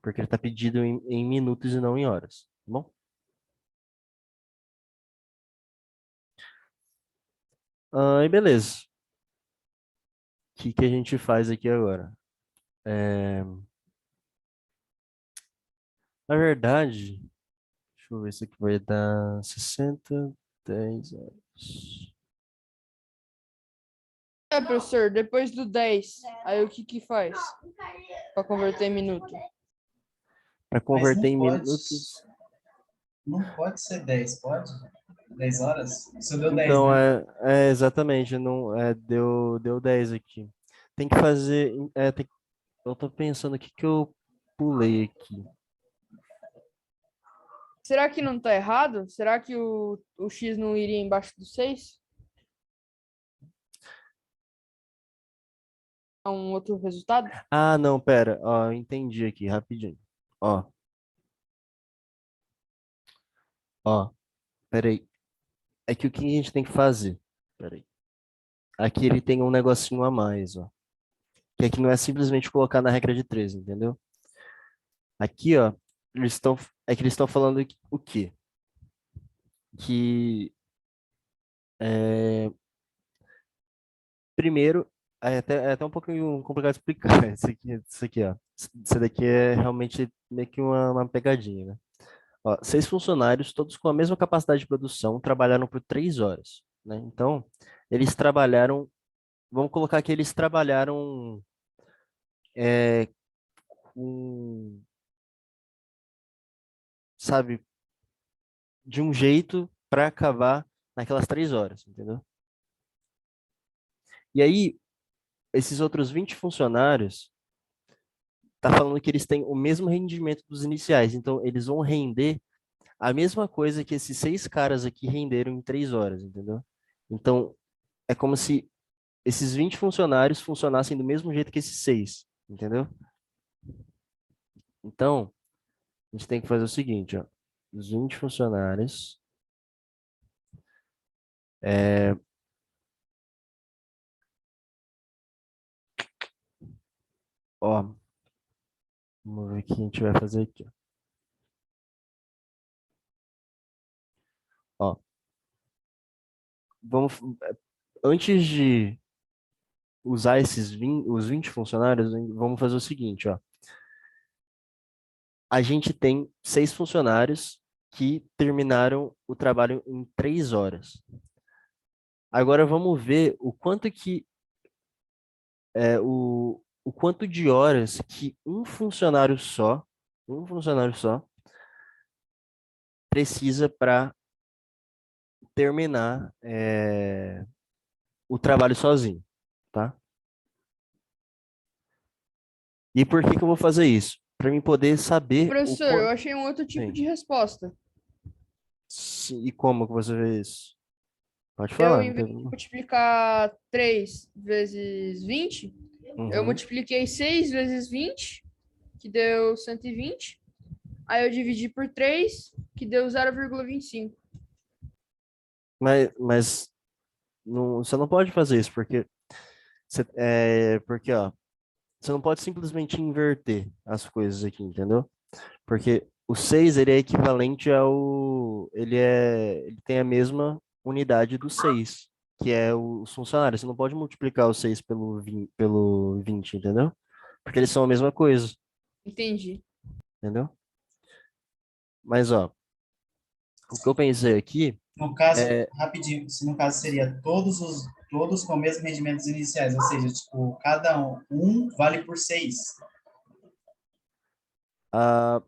Porque ele está pedido em minutos e não em horas, tá bom? Aí beleza. O que a gente faz aqui agora? É, Na verdade, deixa eu ver se aqui vai dar 60, 10 horas. Professor, depois do 10, aí o que que faz para converter em minuto? Para Mas converter em minutos. não pode ser 10, pode? 10 horas? Isso deu 10, Então, né? exatamente, não, deu 10 aqui. Tem que fazer. Eu tô pensando o que que eu pulei aqui. Será que não tá errado? Será que o X não iria embaixo do 6? É um outro resultado? Ah, não, pera. Ó, eu entendi aqui, rapidinho. Ó, ó, peraí. É que o que a gente tem que fazer? Peraí. Aqui ele tem um negocinho a mais, ó. Que aqui não é simplesmente colocar na regra de 3, entendeu? Aqui, ó, é que eles estão falando o quê? Que, é, primeiro, é até um pouquinho complicado de explicar isso aqui, ó. Isso daqui é realmente meio que uma pegadinha, né? Ó, 6 funcionários, todos com a mesma capacidade de produção, trabalharam por 3 horas, né? Então, eles trabalharam, vamos colocar que eles trabalharam é, com, sabe, de um jeito para acabar naquelas 3 horas, entendeu? E aí, esses outros 20 funcionários, tá falando que eles têm o mesmo rendimento dos iniciais, então eles vão render a mesma coisa que esses 6 caras aqui renderam em 3 horas, entendeu? Então, é como se esses 20 funcionários funcionassem do mesmo jeito que esses 6, entendeu? Então, a gente tem que fazer o seguinte, ó. Os 20 funcionários, é, ó, vamos ver o que a gente vai fazer aqui, ó. Vamos, antes de usar os 20 funcionários, vamos fazer o seguinte, ó. A gente tem 6 funcionários que terminaram o trabalho em 3 horas. Agora vamos ver o quanto que o quanto de horas que um funcionário só precisa para terminar o trabalho sozinho, tá? E por que que eu vou fazer isso? Para mim poder saber o Professor, eu quanto. achei um outro tipo Sim. de resposta. E como que você vê isso? Pode Eu, falar, não em vez tem de problema. multiplicar 3 vezes 20, eu Uhum. multipliquei 6 vezes 20, que deu 120. Aí eu dividi por 3, que deu 0,25. Mas não, você não pode fazer isso, porque, ó, você não pode simplesmente inverter as coisas aqui, entendeu? Porque o 6 ele é equivalente ele tem a mesma unidade do 6 que é os funcionários. Você não pode multiplicar o 6 pelo 20, entendeu? Porque eles são a mesma coisa, Entendi. entendeu? Mas, ó, o que eu pensei aqui No caso, é, rapidinho, se no caso seria todos com o mesmo rendimento dos iniciais, ou seja, tipo, cada um vale por 6. a,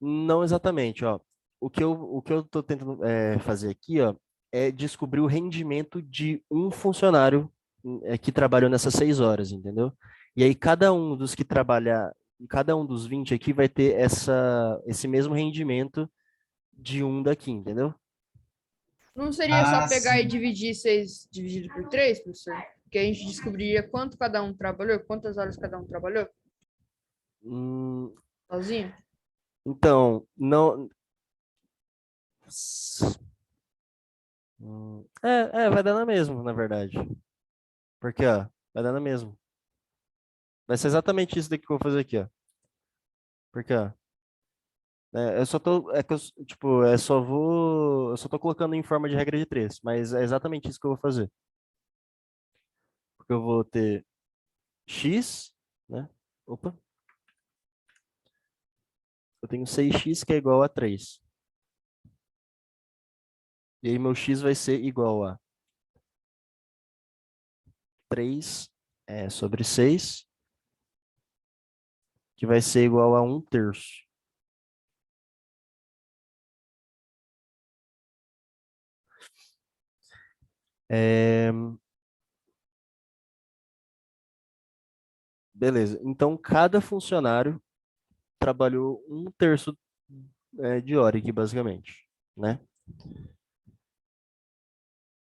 não exatamente, ó. O que eu tô tentando fazer aqui, ó, é descobrir o rendimento de um funcionário que trabalhou nessas 6 horas, entendeu? E aí cada um dos 20 aqui vai ter esse mesmo rendimento de um daqui, entendeu? Não seria só Ah, pegar e sim. dividir 6 dividido por 3, professor? Que a gente descobriria quanto cada um trabalhou, quantas horas cada um trabalhou Hum, sozinho? então, não. Vai dar na mesma, na verdade. Porque, ó, vai dar na mesma. Vai ser exatamente isso daqui que eu vou fazer aqui, ó. Porque, ó, eu só tô, é que eu, tipo, eu só tô colocando em forma de regra de 3, mas é exatamente isso que eu vou fazer. Porque eu vou ter x, né? Opa, eu tenho 6x que é igual a 3. E aí meu x vai ser igual a 3 sobre 6, que vai ser igual a 1/3. É, beleza. Então, cada funcionário trabalhou 1/3 de hora aqui, basicamente, né?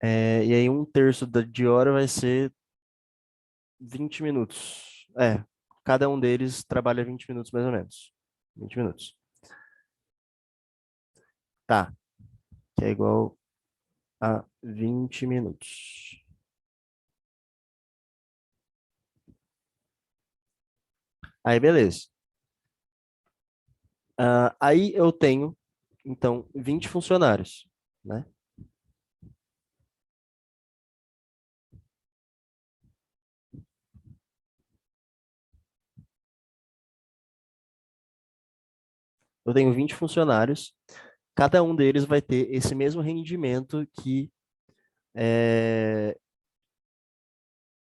E aí 1/3 de hora vai ser 20 minutos. Cada um deles trabalha 20 minutos mais ou menos. 20 minutos. Tá, que é igual a 20 minutos. Aí, beleza. Aí eu tenho, então, 20 funcionários, né? Eu tenho 20 funcionários, cada um deles vai ter esse mesmo rendimento é,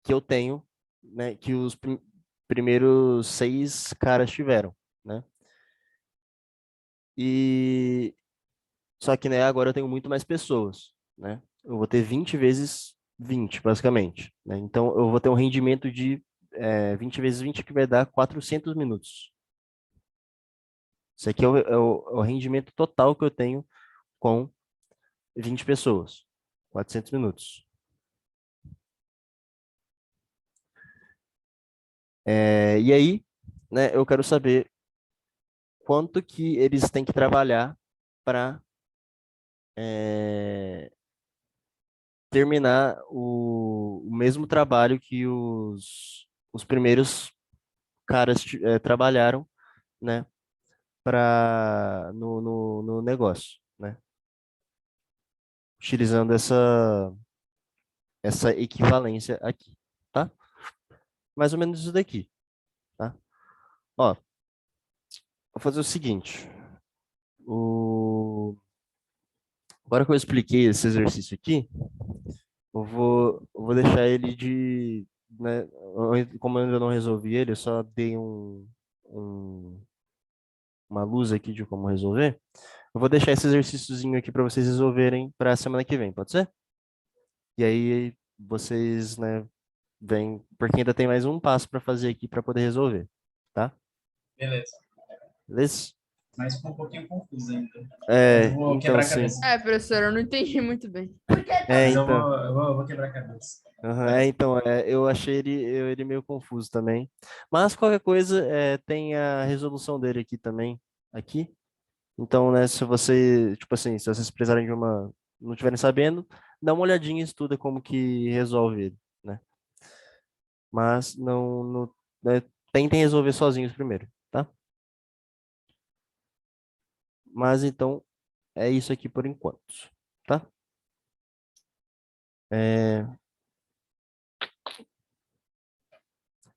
que eu tenho, né? Que os primeiros 6 caras tiveram, né? E só que, né, agora eu tenho muito mais pessoas, né? Eu vou ter 20 vezes 20, basicamente, né? Então eu vou ter um rendimento de 20 vezes 20 que vai dar 400 minutos. Isso aqui é o rendimento total que eu tenho com 20 pessoas. 400 minutos. E aí, né, eu quero saber quanto que eles têm que trabalhar para terminar o mesmo trabalho que os primeiros caras trabalharam, né, no negócio, né? Utilizando essa equivalência aqui, tá? Mais ou menos isso daqui, tá? Ó, vou fazer o seguinte. Agora que eu expliquei esse exercício aqui, eu vou deixar ele né, como eu ainda não resolvi ele, eu só dei um- uma luz aqui de como resolver. Eu vou deixar esse exercíciozinho aqui para vocês resolverem para a semana que vem, pode ser? E aí vocês, né, vêm, porque ainda tem mais um passo para fazer aqui para poder resolver, tá? Beleza. Beleza? Mas ficou um pouquinho confuso ainda. Mas eu vou Então quebrar a sim. cabeça. Professor, eu não entendi muito bem. Mas eu Então. vou quebrar a cabeça. Aham, Vai. então, eu achei ele meio confuso também. Mas qualquer coisa, tem a resolução dele aqui também, aqui. Então, né, se você, tipo assim, se vocês precisarem não estiverem sabendo, dá uma olhadinha e estuda como que resolve ele, né? Mas né, tentem resolver sozinhos primeiro, tá? Mas então, é isso aqui por enquanto, tá?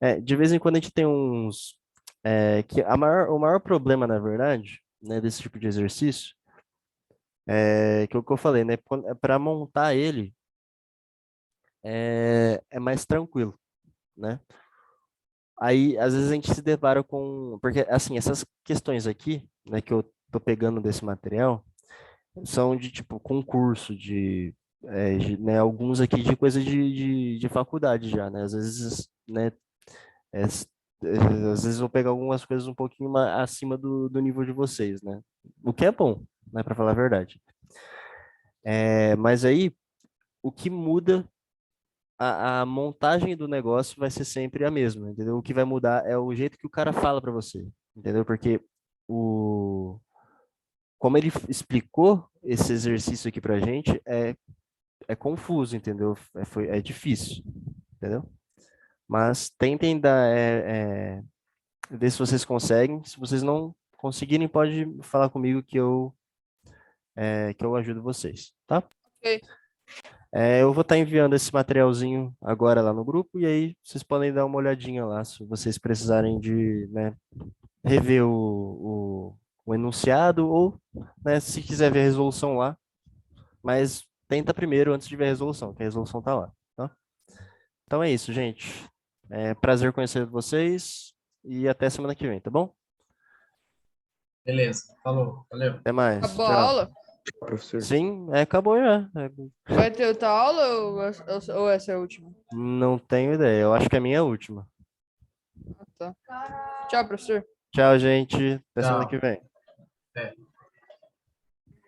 É, de vez em quando a gente tem que o maior problema, na verdade, né, desse tipo de exercício, que é o que eu falei, né? Para montar ele é mais tranquilo, né? Aí, às vezes a gente se depara porque assim, essas questões aqui, né, que eu tô pegando desse material, são de tipo concurso, né, alguns aqui de coisa de faculdade já, né? Às vezes, né, às vezes eu vou pegar algumas coisas um pouquinho acima do nível de vocês, né? O que é bom, né, para falar a verdade. Mas aí, o que muda, a montagem do negócio vai ser sempre a mesma, entendeu? O que vai mudar é o jeito que o cara fala para você, entendeu? Porque como ele explicou esse exercício aqui pra gente, é confuso, entendeu? É difícil, entendeu? Mas tentem ver se vocês conseguem. Se vocês não conseguirem, pode falar comigo que eu ajudo vocês, tá? Ok. Eu vou estar enviando esse materialzinho agora lá no grupo e aí vocês podem dar uma olhadinha lá se vocês precisarem né, rever o enunciado ou, né, se quiser ver a resolução lá, mas tenta primeiro antes de ver a resolução, que a resolução tá lá, tá? Então é isso, gente. É prazer conhecer vocês e até semana que vem, tá bom? Beleza, falou, valeu. Até mais. Acabou a Tchau. aula? Professor. Sim, acabou já. Vai ter outra aula ou essa é a última? Não tenho ideia. Eu acho que é a minha última. Ah, tá. Tchau, professor. Tchau, gente. Até semana que Tchau. vem. É.